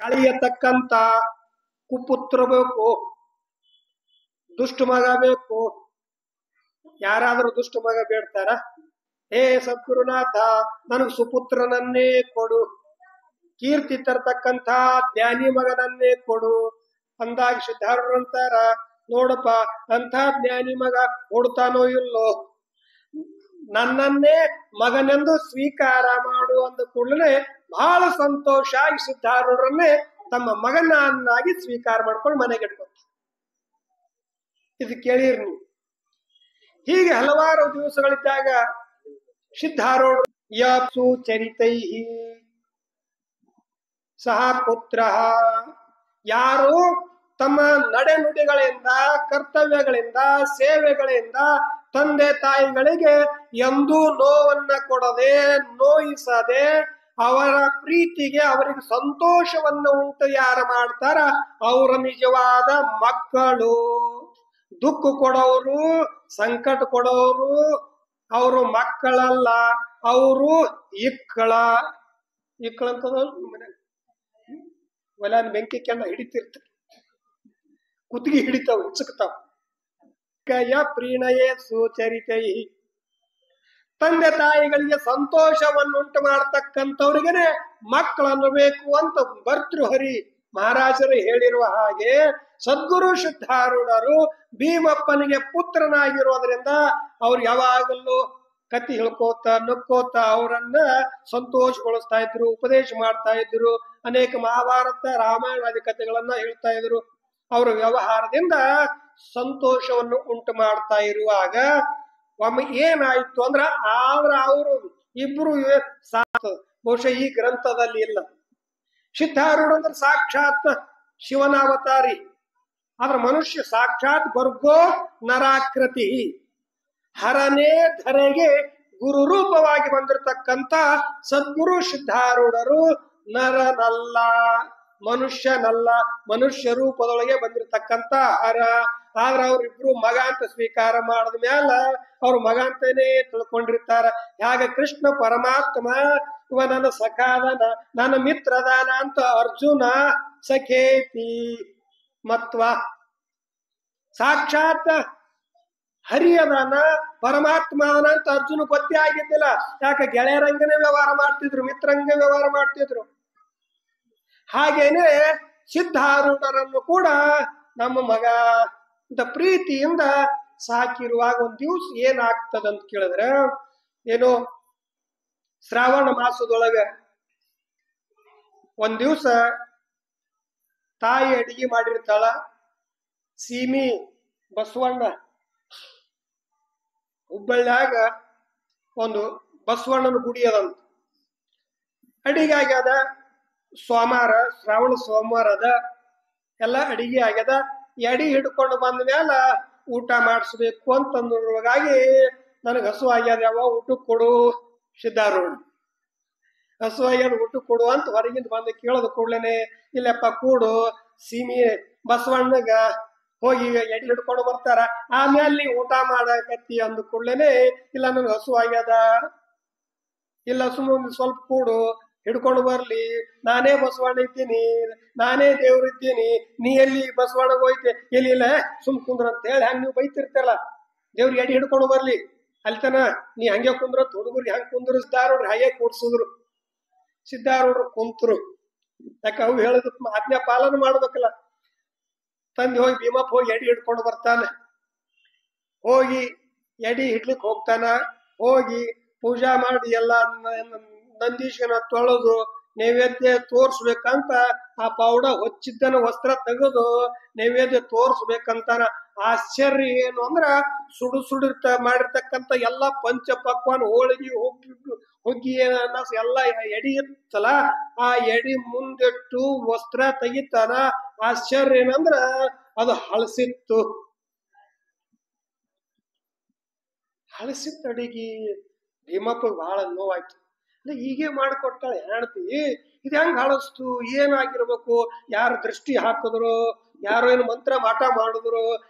ಅಳಿಯತಕ್ಕಂತ ಕುಪುತ್ರ ಬೇಕು, ದುಷ್ಟ ಮಗ ಬೇಕು. ಯಾರಾದ್ರೂ ದುಷ್ಟ ಮಗ ಬೇಡ್ತಾರ? ಹೇ ಸದ್ಗುರುನಾಥ, ನನಗ್ ಸುಪುತ್ರನನ್ನೇ ಕೊಡು, ಕೀರ್ತಿ ತರ್ತಕ್ಕಂಥ ಜ್ಞಾನಿ ಮಗನನ್ನೇ ಕೊಡು ಅಂದಾಗ ಸಿದ್ಧಾರೂಢರಂತಾರ, ನೋಡಪ್ಪ ಅಂತ ಜ್ಞಾನಿ ಮಗ ಕೊಡ್ತಾನೋ ಇಲ್ಲೋ, ನನ್ನನ್ನೇ ಮಗನೆಂದು ಸ್ವೀಕಾರ ಮಾಡು ಅಂದ ಕೂಡಲೇ ಬಹಳ ಸಂತೋಷ ಆಗಿ ಸಿದ್ಧಾರೂಢರನ್ನೇ ತಮ್ಮ ಮಗನನ್ನಾಗಿ ಸ್ವೀಕಾರ ಮಾಡ್ಕೊಂಡು ಮನೆಗೆ ಇಟ್ಕೊತ. ಇದು ಕೇಳಿರಿ ನೀವು. ಹೀಗೆ ಹಲವಾರು ದಿವಸಗಳಿದ್ದಾಗ ಸಿದ್ಧಾರೂಢ ಯಾಪ್ಸು ಚರಿತೈ ಸಹ ಪುತ್ರ, ಯಾರು ತಮ್ಮ ನಡೆನುಡಿಗಳಿಂದ, ಕರ್ತವ್ಯಗಳಿಂದ, ಸೇವೆಗಳಿಂದ ತಂದೆ ತಾಯಿಗಳಿಗೆ ಎಂದೂ ನೋವನ್ನ ಕೊಡದೆ, ನೋಯಿಸದೆ, ಅವರ ಪ್ರೀತಿಗೆ, ಅವರಿಗೆ ಸಂತೋಷವನ್ನು ಉಂಟು ಯಾರು ಮಾಡ್ತಾರ ಅವರ ನಿಜವಾದ ಮಕ್ಕಳು. ದುಃಖ ಕೊಡೋರು, ಸಂಕಟ ಕೊಡೋರು ಅವರು ಮಕ್ಕಳಲ್ಲ, ಅವರು ಇಕ್ಕಳ. ಇಕ್ಕಳಂತದ ಒಲೆನ ಬೆಂಕಿ ಕೆಂಡ ಹಿಡಿತಿರ್ತಾರೆ, ಕುತ್ತಿಗೆ ಹಿಡಿತಾವ, ಹಿಚಕ್ತಾವ. ಕಯ ಪ್ರೀಣಯೇ ಸುಚರಿತೈ, ತಂದೆ ತಾಯಿಗಳಿಗೆ ಸಂತೋಷವನ್ನುಂಟು ಮಾಡತಕ್ಕಂಥವ್ರಿಗೇನೆ ಮಕ್ಕಳನ್ನು ಬೇಕು ಅಂತ ಭರ್ತೃಹರಿ ಮಹಾರಾಜರು ಹೇಳಿರುವ ಹಾಗೆ ಸದ್ಗುರು ಸಿದ್ಧಾರೂಢರು ಭೀಮಪ್ಪನಿಗೆ ಪುತ್ರನಾಗಿರೋದ್ರಿಂದ ಅವ್ರು ಯಾವಾಗಲೂ ಕತ್ತಿ ಹೇಳ್ಕೋತ ನಕ್ಕೋತ ಅವರನ್ನ ಸಂತೋಷಗೊಳಿಸ್ತಾ ಇದ್ರು, ಉಪದೇಶ ಮಾಡ್ತಾ ಇದ್ರು, ಅನೇಕ ಮಹಾಭಾರತ ರಾಮಾಯಣಾದಿ ಕಥೆಗಳನ್ನ ಹೇಳ್ತಾ ಇದ್ರು. ಅವರ ವ್ಯವಹಾರದಿಂದ ಸಂತೋಷವನ್ನು ಉಂಟು ಮಾಡ್ತಾ ಇರುವಾಗ ಒಮ್ಮೆ ಏನಾಯ್ತು ಅಂದ್ರ ಅವರು ಇಬ್ರು ಬಹುಶಃ ಈ ಗ್ರಂಥದಲ್ಲಿ ಇಲ್ಲ. ಸಿದ್ಧಾರೂಢ ಅಂದ್ರೆ ಸಾಕ್ಷಾತ್ ಶಿವನ ಅವತಾರಿ, ಆದ್ರ ಮನುಷ್ಯ ಸಾಕ್ಷಾತ್ ಬರ್ಗೋ ನರಾಕೃತಿ, ಹರನೇ ಧರೆಗೆ ಗುರು ರೂಪವಾಗಿ ಬಂದಿರತಕ್ಕಂತ ಸದ್ಗುರು ಸಿದ್ಧಾರೂಢರು ನರನಲ್ಲ, ಮನುಷ್ಯನಲ್ಲ, ಮನುಷ್ಯ ರೂಪದೊಳಗೆ ಬಂದಿರತಕ್ಕಂತ ಹರ. ಆದ್ರೆ ಅವ್ರಿಬ್ರು ಮಗ ಅಂತ ಸ್ವೀಕಾರ ಮಾಡಿದ ಮ್ಯಾಲ ಅವ್ರ ಮಗ ಅಂತಾನೇ ತಿಳ್ಕೊಂಡಿರ್ತಾರ. ಹೇಗೆ ಕೃಷ್ಣ ಪರಮಾತ್ಮ ಇವ ನನ್ನ ಸಖಾದನ, ನನ್ನ ಮಿತ್ರದಾನ ಅಂತ ಅರ್ಜುನ ಸಖೇತಿ ಮತ್ವ, ಸಾಕ್ಷಾತ್ ಹರಿಯದಾನ ಪರಮಾತ್ಮನ ಅಂತ ಅರ್ಜುನ ಗೊತ್ತೇ ಆಗಿದ್ದಿಲ್ಲ. ಯಾಕೆ ಗೆಳೆಯರಂಗನೇ ವ್ಯವಹಾರ ಮಾಡ್ತಿದ್ರು, ಮಿತ್ರಂಗ ವ್ಯವಹಾರ ಮಾಡ್ತಿದ್ರು. ಹಾಗೇನೆ ಸಿದ್ಧಾರೂಢರನ್ನು ಕೂಡ ನಮ್ಮ ಮಗ ಅಂತ ಪ್ರೀತಿಯಿಂದ ಸಾಕಿರುವಾಗ ಒಂದ್ ದಿವ್ಸ ಏನಾಗ್ತದಂತ ಕೇಳಿದ್ರೆ, ಏನೋ ಶ್ರಾವಣ ಮಾಸದೊಳಗ ಒಂದ್ ದಿವ್ಸ ತಾಯಿ ಅಡಿಗೆ ಮಾಡಿರ್ತಾಳ. ಸೀಮಿ ಬಸವಣ್ಣ ಹುಬ್ಬಳ್ಳಿಯಾಗ ಒಂದು ಬಸವಣ್ಣನ ಗುಡಿ ಅದಂತ, ಅಡಿಗೆ ಆಗ್ಯದ. ಸೋಮವಾರ, ಶ್ರಾವಣ ಸೋಮವಾರ ಅದ, ಎಲ್ಲ ಅಡಿಗೆ ಆಗ್ಯದ. ಎಡಿ ಹಿಡ್ಕೊಂಡು ಬಂದ ಮ್ಯಾಲ ಊಟ ಮಾಡಿಸ್ಬೇಕು ಅಂತಂದ್ರೊಳಗಾಗಿ ನನಗೆ ಹಸು ಆಗ್ಯದ, ಯಾವ ಊಟಕ್ಕೆ ಕೊಡು ಸಿದ್ಧಾರೂಢ, ಹಸು ಆಗ್ಯದ ಊಟಕ್ಕೆ ಕೊಡು ಅಂತ ಹೊರಗಿಂದ ಬಂದು ಕೇಳೋದು ಕೂಡ್ಲೇನೆ, ಇಲ್ಲಪ್ಪ ಕೂಡು ಸೀಮಿ ಬಸವಣ್ಣಗ ಹೋಗಿ ಎಡಿ ಹಿಡ್ಕೊಂಡು ಬರ್ತಾರ, ಆಮೇಲೆ ಊಟ ಮಾಡಕತ್ತಿ ಅಂದ ಕೂಡ್ಲೇನೆ, ಇಲ್ಲ ನನಗೆ ಹಸು ಆಗ್ಯದ, ಇಲ್ಲ ಸುಮ್ಮನೆ ಸ್ವಲ್ಪ ಕೂಡು ಹಿಡ್ಕೊಂಡು ಬರ್ಲಿ, ನಾನೇ ಬಸವಣ್ಣ ಇದ್ದೀನಿ, ನಾನೇ ದೇವ್ರಿದ್ದೀನಿ, ನೀ ಎಲ್ಲಿ ಬಸವಣ್ಣಗೆ ಹೋಯ್ತೆ, ಎಲ್ಲಿಲ್ಲ ಸುಮ್ ಕುಂದ್ರ ಅಂತ ಹೇಳಿ ಹಂಗ ನೀವು ಬೈತಿರ್ತಲ್ಲ. ದೇವ್ರಿಗೆ ಎಡಿ ಹಿಡ್ಕೊಂಡು ಬರ್ಲಿ ಅಲ್ತನ ನೀ ಹಂಗೆ ಕುಂದ್ರ, ಹುಡುಗರಿಗೆ ಹಂಗ ಕುಂದ್ರು. ಸಿದ್ಧಾರೂಢರು ಹಾಗೆ ಕೂಡ್ಸಿದ್ರು. ಸಿದ್ಧಾರೂಢರು ಕುಂತರು. ಯಾಕೆ ಅವು ಹೇಳಿದ ಆಜ್ಞಾ ಪಾಲನೆ ಮಾಡ್ಬೇಕಲ್ಲ. ತಂದೆ ಹೋಗಿ ಭೀಮಪ್ಪ ಹೋಗಿ ಎಡಿ ಹಿಡ್ಕೊಂಡು ಬರ್ತಾನೆ. ಹೋಗಿ ಎಡಿ ಹಿಡ್ಲಿಕ್ಕೆ ಹೋಗ್ತಾನ. ಹೋಗಿ ಪೂಜಾ ಮಾಡಿ ಎಲ್ಲ ನಂದೀಶನ ತೊಳೆದು ನೈವೇದ್ಯ ತೋರ್ಸ್ಬೇಕಂತ ಆ ಪೌಡ ಹೊಚ್ಚಿದ್ದನ ವಸ್ತ್ರ ತೆಗೆದು ನೈವೇದ್ಯ ತೋರ್ಸ್ಬೇಕಂತಾನ. ಆಶ್ಚರ್ಯ ಏನು ಅಂದ್ರ ಸುಡು ಮಾಡಿರ್ತಕ್ಕಂಥ ಎಲ್ಲ ಪಂಚ ಪಕ್ವಾನ್, ಹೋಳಿಗೆ, ಹುಗ್ಗಿ ಎಲ್ಲ ಎಡಿ ಇತ್ತಲ್ಲ, ಆ ಎಡಿ ಮುಂದಿಟ್ಟು ವಸ್ತ್ರ ತೆಗಿತಾನ. ಆಶ್ಚರ್ಯ ಏನಂದ್ರ ಅದು ಹಳಸಿತ್ತು. ಹಳಸಿತ್ತ ಅಡಿಗೆ ಭೀಮಪ್ಪ ಬಹಳ ನೋವಾಯ್ತು. ಹೀಗೆ ಮಾಡಿಕೊಟ್ಟಾಳೆ ಹೆಣ್ತಿ, ಇದು ಹೆಂಗ್ ಹಳಸ್ತು, ಏನಾಗಿರ್ಬೇಕು, ಯಾರು ದೃಷ್ಟಿ ಹಾಕಿದ್ರು, ಯಾರೋ ಏನು ಮಂತ್ರ ಮಾಟ ಮಾಡಿದ್ರು,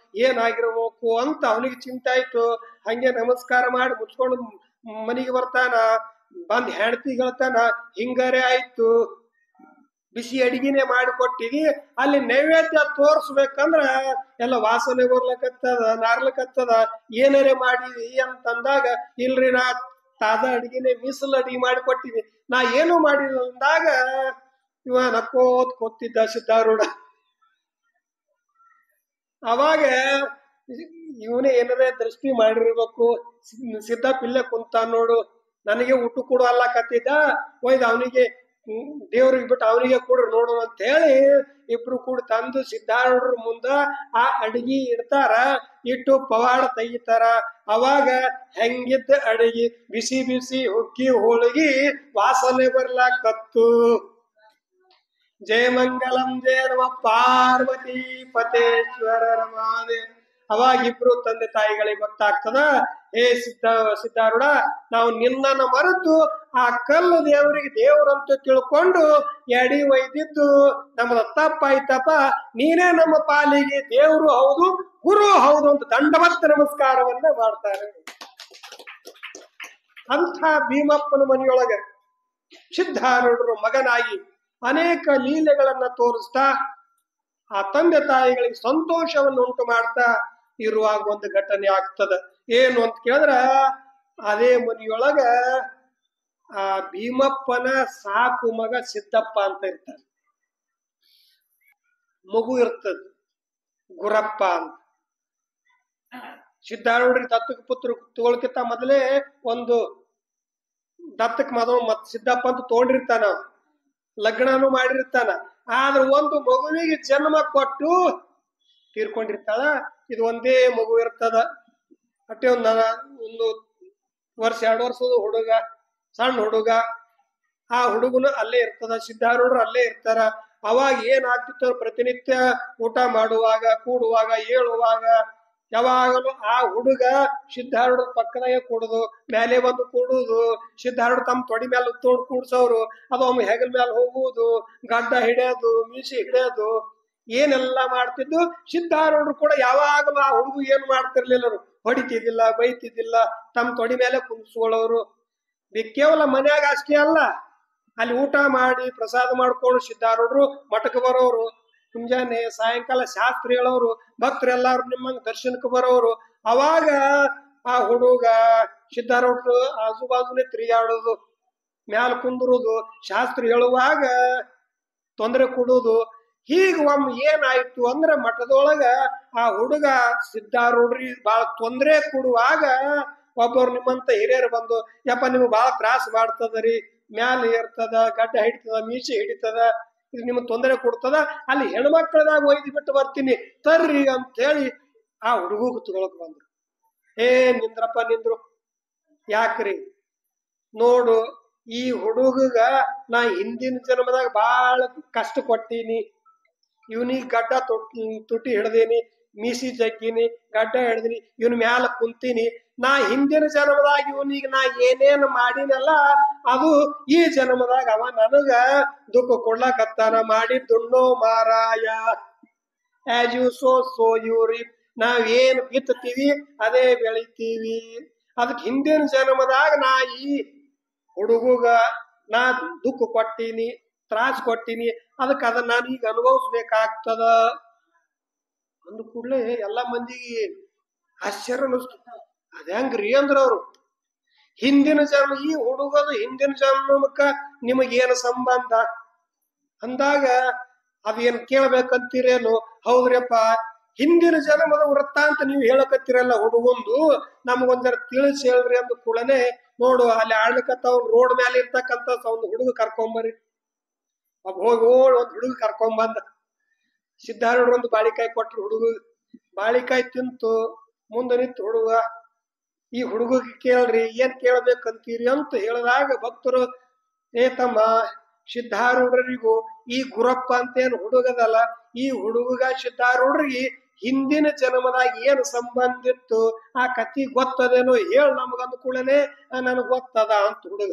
ಏನಾಗಿರ್ಬೇಕು ಅಂತ ಅವನಿಗೆ ಚಿಂತೆ ಆಯ್ತು. ಹಂಗೆ ನಮಸ್ಕಾರ ಮಾಡಿ ಮುಚ್ಕೊಂಡು ಮನೆಗೆ ಬರ್ತಾನ. ಬಂದ್ ಹೆಣ್ತಿ ಹೇಳ್ತಾನ, ಹಿಂಗಾರೆ ಆಯ್ತು, ಬಿಸಿ ಅಡಿಗೆನೆ ಮಾಡಿಕೊಟ್ಟಿದಿ, ಅಲ್ಲಿ ನೈವೇದ್ಯ ತೋರ್ಸ್ಬೇಕಂದ್ರ ಎಲ್ಲ ವಾಸನೆ ಬರ್ಲಕತ್ತದ, ನಾರ್ಲಕತ್ತದ, ಏನಾರೇ ಮಾಡಿದಿ ಅಂತಂದಾಗ ಇಲ್ರಿ ನಾ ತಾಜಾ ಅಡಿಗೆನೆ ಮೀಸಲು ಅಡಿಗೆ ಮಾಡಿಕೊಟ್ಟಿದಿ, ನಾ ಏನು ಮಾಡಿಲ್ಲ ಅಂದಾಗ ಇವ ನಕ್ಕೋತ್ ಕೂತಿದ್ದ ಸಿದ್ಧಾರೂಢ. ಅವಾಗ ಇವನೇ ಏನಾರೇ ದೃಷ್ಟಿ ಮಾಡಿರ್ಬೇಕು, ಸಿದ್ದಪ್ಪ ಇಲ್ಲೇ ಕುಂತ ನೋಡು, ನನಗೆ ಊಟ ಕೊಡು ಅಲ್ಲಕತ್ತಿದ್ದ, ಒಯ್ದು ಅವನಿಗೆ ದೇವ್ರಿಗೆ ಬಿಟ್ಟು ಅವನಿಗೆ ಕೊಡ್ರಿ ನೋಡು ಅಂತ ಹೇಳಿ ಇಬ್ರು ಕೂಡ ತಂದು ಸಿದ್ಧಾರೂಢರ ಮುಂದ ಆ ಅಡಿಗೆ ಇಡ್ತಾರ, ಇಟ್ಟು ಪವಾಡ ತೆಗಿತಾರ. ಅವಾಗ ಹೆಂಗಿದ್ದ ಅಡಿಗೆ ಬಿಸಿ ಬಿಸಿ ಹುಕ್ಕಿ ಹೋಳಿಗೆ ವಾಸನೆ ಬರ್ಲಾಕತ್ತು. ಜಯ ಮಂಗಲಂ ಜಯ ನಮ ಪಾರ್ವತಿ ಪತೇಶ್ವರ ರಮಾದೇವ. ಅವಾಗ ಇಬ್ರು ತಂದೆ ತಾಯಿಗಳಿಗೆ ಗೊತ್ತಾಗ್ತದ, ಹೇ ಸಿದ್ಧಾರೂಢ, ನಾವು ನಿನ್ನನ್ನು ಮರೆತು ಆ ಕಲ್ಲು ದೇವರಿಗೆ ದೇವರಂತ ತಿಳ್ಕೊಂಡು ಎಡಿ ಒಯ್ದಿದ್ದು ನಮ್ಮದ ತಪ್ಪಾಯ್ತಪ್ಪ, ನೀನೇ ನಮ್ಮ ಪಾಲಿಗೆ ದೇವರು ಹೌದು ಗುರು ಹೌದು ಅಂತ ದಂಡವತ್ ನಮಸ್ಕಾರವನ್ನ ಮಾಡ್ತಾರೆ. ಅಂಥ ಭೀಮಪ್ಪನ ಮನೆಯೊಳಗ ಸಿದ್ಧಾರೂಢರು ಮಗನಾಗಿ ಅನೇಕ ಲೀಲೆಗಳನ್ನ ತೋರಿಸ್ತಾ ಆ ತಂದೆ ತಾಯಿಗಳಿಗೆ ಸಂತೋಷವನ್ನು ಉಂಟು ಮಾಡ್ತಾ ಇರುವಾಗ ಒಂದು ಘಟನೆ ಆಗ್ತದ. ಏನು ಅಂತ ಕೇಳಿದ್ರ, ಅದೇ ಮನೆಯೊಳಗ ಆ ಭೀಮಪ್ಪನ ಸಾಕು ಮಗ ಸಿದ್ದಪ್ಪ ಅಂತ ಇರ್ತಾನೆ. ಮಗು ಇರ್ತದ ಗುರಪ್ಪ ಅಂತ. ಸಿದ್ಧಾರೂಢರಿಗೆ ದತ್ತಕ ಪುತ್ರ ತಗೊಳ್ಕಿಂತ ಮೊದಲೇ ಒಂದು ದತ್ತಕ್ ಮತ್ ಸಿದ್ದಪ್ಪ ಅಂತ ತಗೊಂಡಿರ್ತಾನ, ಲಗ್ನನು ಮಾಡಿರ್ತಾನ. ಆದ್ರೆ ಒಂದು ಮಗುವಿಗೆ ಜನ್ಮ ಕೊಟ್ಟು ತೀರ್ಕೊಂಡಿರ್ತಾಳ. ಇದು ಒಂದೇ ಮಗು ಇರ್ತದ. ಅಟ್ಟೆ ಒಂದು ವರ್ಷ 2 ವರ್ಷದ ಹುಡುಗ, ಸಣ್ಣ ಹುಡುಗ. ಆ ಹುಡುಗನು ಅಲ್ಲೇ ಇರ್ತದ, ಸಿದ್ಧಾರೂಢರು ಅಲ್ಲೇ ಇರ್ತಾರ. ಅವಾಗ ಏನಾಗ್ತಿತ್ತು, ಪ್ರತಿನಿತ್ಯ ಊಟ ಮಾಡುವಾಗ, ಕೂಡುವಾಗ, ಏಳುವಾಗ ಯಾವಾಗಲೂ ಆ ಹುಡುಗ ಸಿದ್ಧಾರೂಢರ ಪಕ್ಕದಾಗೆ ಕೂಡುದು, ಮೇಲೆ ಬಂದು ಕೂಡುದು, ಸಿದ್ಧಾರೂಢ ತಮ್ಮ ತೊಡಿ ಮೇಲೆ ಉತ್ತೋಡ್ ಕೂಡ್ಸೋರು, ಅದು ಒಮ್ಮೆ ಹೆಗಲ ಮೇಲೆ ಹೋಗುವುದು, ಗಡ್ಡ ಹಿಡಿಯೋದು, ಮೀಸಿ ಹಿಡಿಯೋದು, ಏನೆಲ್ಲ ಮಾಡ್ತಿದ್ದು. ಸಿದ್ಧಾರೂಢರು ಕೂಡ ಯಾವಾಗಲೂ ಆ ಹುಡುಗ ಏನು ಮಾಡ್ತಿರ್ಲಿಲ್ಲ, ಹೊಡಿತಿದ್ದಿಲ್ಲ, ಬೈತಿದ್ದಿಲ್ಲ, ತಮ್ಮ ತೊಡಿ ಮೇಲೆ ಕುಂದಿಸ್ಕೊಳ್ಳೋರು. ಕೇವಲ ಮನ್ಯಾಗ ಅಷ್ಟೇ ಅಲ್ಲ, ಅಲ್ಲಿ ಊಟ ಮಾಡಿ ಪ್ರಸಾದ ಮಾಡ್ಕೊಂಡು ಸಿದ್ಧಾರೂಢರು ಮಠಕ್ಕೆ ಬರೋರು. ಮುಂಜಾನೆ ಸಾಯಂಕಾಲ ಶಾಸ್ತ್ರ ಹೇಳೋರು, ಭಕ್ತರೆಲ್ಲಾರು ನಿಮ್ಮಂಗ ದರ್ಶನಕ್ಕೆ ಬರೋರು. ಅವಾಗ ಆ ಹುಡುಗ ಸಿದ್ಧಾರೂಢರು ಆಜು ಬಾಜುನೇ ತಿರುಗಾಡೋದು, ಮ್ಯಾಲ ಕುಂದ್ರುದು, ಶಾಸ್ತ್ರ ಹೇಳುವಾಗ ತೊಂದರೆ ಕೊಡುದು. ಹೀಗ ಒಮ್ಮೆ ಏನಾಯ್ತು ಅಂದ್ರೆ, ಮಠದೊಳಗ ಆ ಹುಡುಗ ಸಿದ್ಧಾರೂಢ್ರಿಗೆ ಬಹಳ ತೊಂದರೆ ಕೊಡುವಾಗ ಒಬ್ಬರು ನಿಮ್ಮಂತ ಹಿರಿಯರು ಬಂದು, ಯಪ್ಪ ನಿಮ್ಗೆ ಬಹಳ ತ್ರಾಸ ಮಾಡ್ತದರಿ, ಮ್ಯಾಲ ಏರ್ತದ, ಗಡ್ಡ ಹಿಡಿತದ, ಮೀಸೆ ಹಿಡಿತದ, ಇದು ನಿಮ್ಗೆ ತೊಂದರೆ ಕೊಡ್ತದ, ಅಲ್ಲಿ ಹೆಣ್ಮಕ್ಳದಾಗ ಒಯ್ದು ಬಿಟ್ಟು ಬರ್ತೀನಿ ತರ್ರಿ ಅಂತ ಹೇಳಿ ಆ ಹುಡುಗ ತಗೊಳಕ್ ಬಂದ್ರು. ನಿಂದ್ರಪ್ಪ ನಿಂದ್ರು, ಯಾಕ್ರಿ ನೋಡು, ಈ ಹುಡುಗಗ ನಾ ಹಿಂದಿನ ಜನ್ಮದಾಗ ಬಾಳ ಕಷ್ಟ ಕೊಟ್ಟೀನಿ, ಇವನಿಗೆ ಗಡ್ಡ ತುಟಿ ಹಿಡ್ದೀನಿ, ಮೀಸಿ ಜಗ್ಗಿನಿ, ಗಡ್ಡ ಹಿಡ್ದೀನಿ, ಇವನ್ ಮ್ಯಾಲ ಕುಂತೀನಿ. ನಾ ಹಿಂದಿನ ಜನ್ಮದಾಗ ಇವನಿಗೆ ನಾ ಏನೇನು ಮಾಡಿನಲ್ಲ, ಅದು ಈ ಜನ್ಮದಾಗ ಅವ ನನಗ ದುಃಖ ಕೊಡ್ಲಾಕತ್ತಾನ. ಮಾಡಿದ್ದುಣ್ಣೋ ಮಾರಾಯ, as you sow you reap. ನಾವ್ ಏನ್ ಬಿತ್ತೀವಿ ಅದೇ ಬೆಳಿತೀವಿ. ಅದಕ್ಕೆ ಹಿಂದಿನ ಜನ್ಮದಾಗ ನಾ ಈ ಹುಡುಗ ನಾ ದುಃಖ ಕೊಟ್ಟೀನಿ, ತ್ರಾಸ ಕೊಟ್ಟೀನಿ, ಅದಕ್ಕೆ ಅದನ್ನ ನಾನು ಈಗ ಅನುಭವಿಸ್ಬೇಕಾಗ್ತದ ಅಂದ ಕೂಡ್ಲೆ ಎಲ್ಲ ಮಂದಿಗೆ ಆಶ್ಚರ್ಯ ಅನಿಸ್ತು. ಅದ ಹೆಂಗ್ರಿ ಅಂದ್ರ ಅವ್ರು, ಹಿಂದಿನ ಜನ್ಮ, ಈ ಹುಡುಗದು ಹಿಂದಿನ ಜನ್ಮಕ್ಕ ನಿಮಗೇನು ಸಂಬಂಧ ಅಂದಾಗ ಅದೇನ್ ಕೇಳ್ಬೇಕಂತೀರೇನು? ಹೌದ್ರಪ್ಪ, ಹಿಂದಿನ ಜನ್ಮದ ವೃತ್ತಾಂತ ನೀವು ಹೇಳಕತ್ತೀರಲ್ಲ ಹುಡುಗೊಂದು, ನಮಗೊಂದರ ತಿಳಿಸಿ ಹೇಳ್ರಿ ಅಂದ ಕೂಡಲೇ, ನೋಡು ಅಲ್ಲಿ ಆಡ್ಲಿಕ್ಕಂತ ರೋಡ್ ಮೇಲೆ ಇರ್ತಕ್ಕಂತ ಒಂದು ಹುಡುಗ ಕರ್ಕೊಂಬರಿ. ಹೋಗಿ ಒಂದ್ ಹುಡುಗ ಕರ್ಕೊಂಬಂದ. ಸಿದ್ಧಾರೂಢರು ಒಂದು ಬಾಳಿಕಾಯಿ ಕೊಟ್ರು ಹುಡುಗ. ಬಾಳಿಕಾಯಿ ತಿಂತು ಮುಂದೆ ನಿಂತು ಹುಡುಗ, ಈ ಹುಡುಗಗೆ ಕೇಳ್ರಿ, ಏನ್ ಕೇಳ್ಬೇಕಂತೀರಿ ಅಂತ ಹೇಳಿದಾಗ ಭಕ್ತರು, ತಮ್ಮ ಸಿದ್ಧಾರೂಢರಿಗೂ ಈ ಗುರಪ್ಪ ಅಂತೇನು ಹುಡುಗದಲ್ಲ, ಈ ಹುಡುಗ ಸಿದ್ಧಾರೂಢರಿಗೆ ಹಿಂದಿನ ಜನ್ಮದಾಗ ಏನು ಸಂಬಂಧ ಇತ್ತು, ಆ ಕತಿ ಗೊತ್ತದೇನೋ ಹೇಳ ನಮಗಂದ ಕೂಡಲೇ ನನಗ್ ಗೊತ್ತದ ಅಂತ ಹುಡುಗ.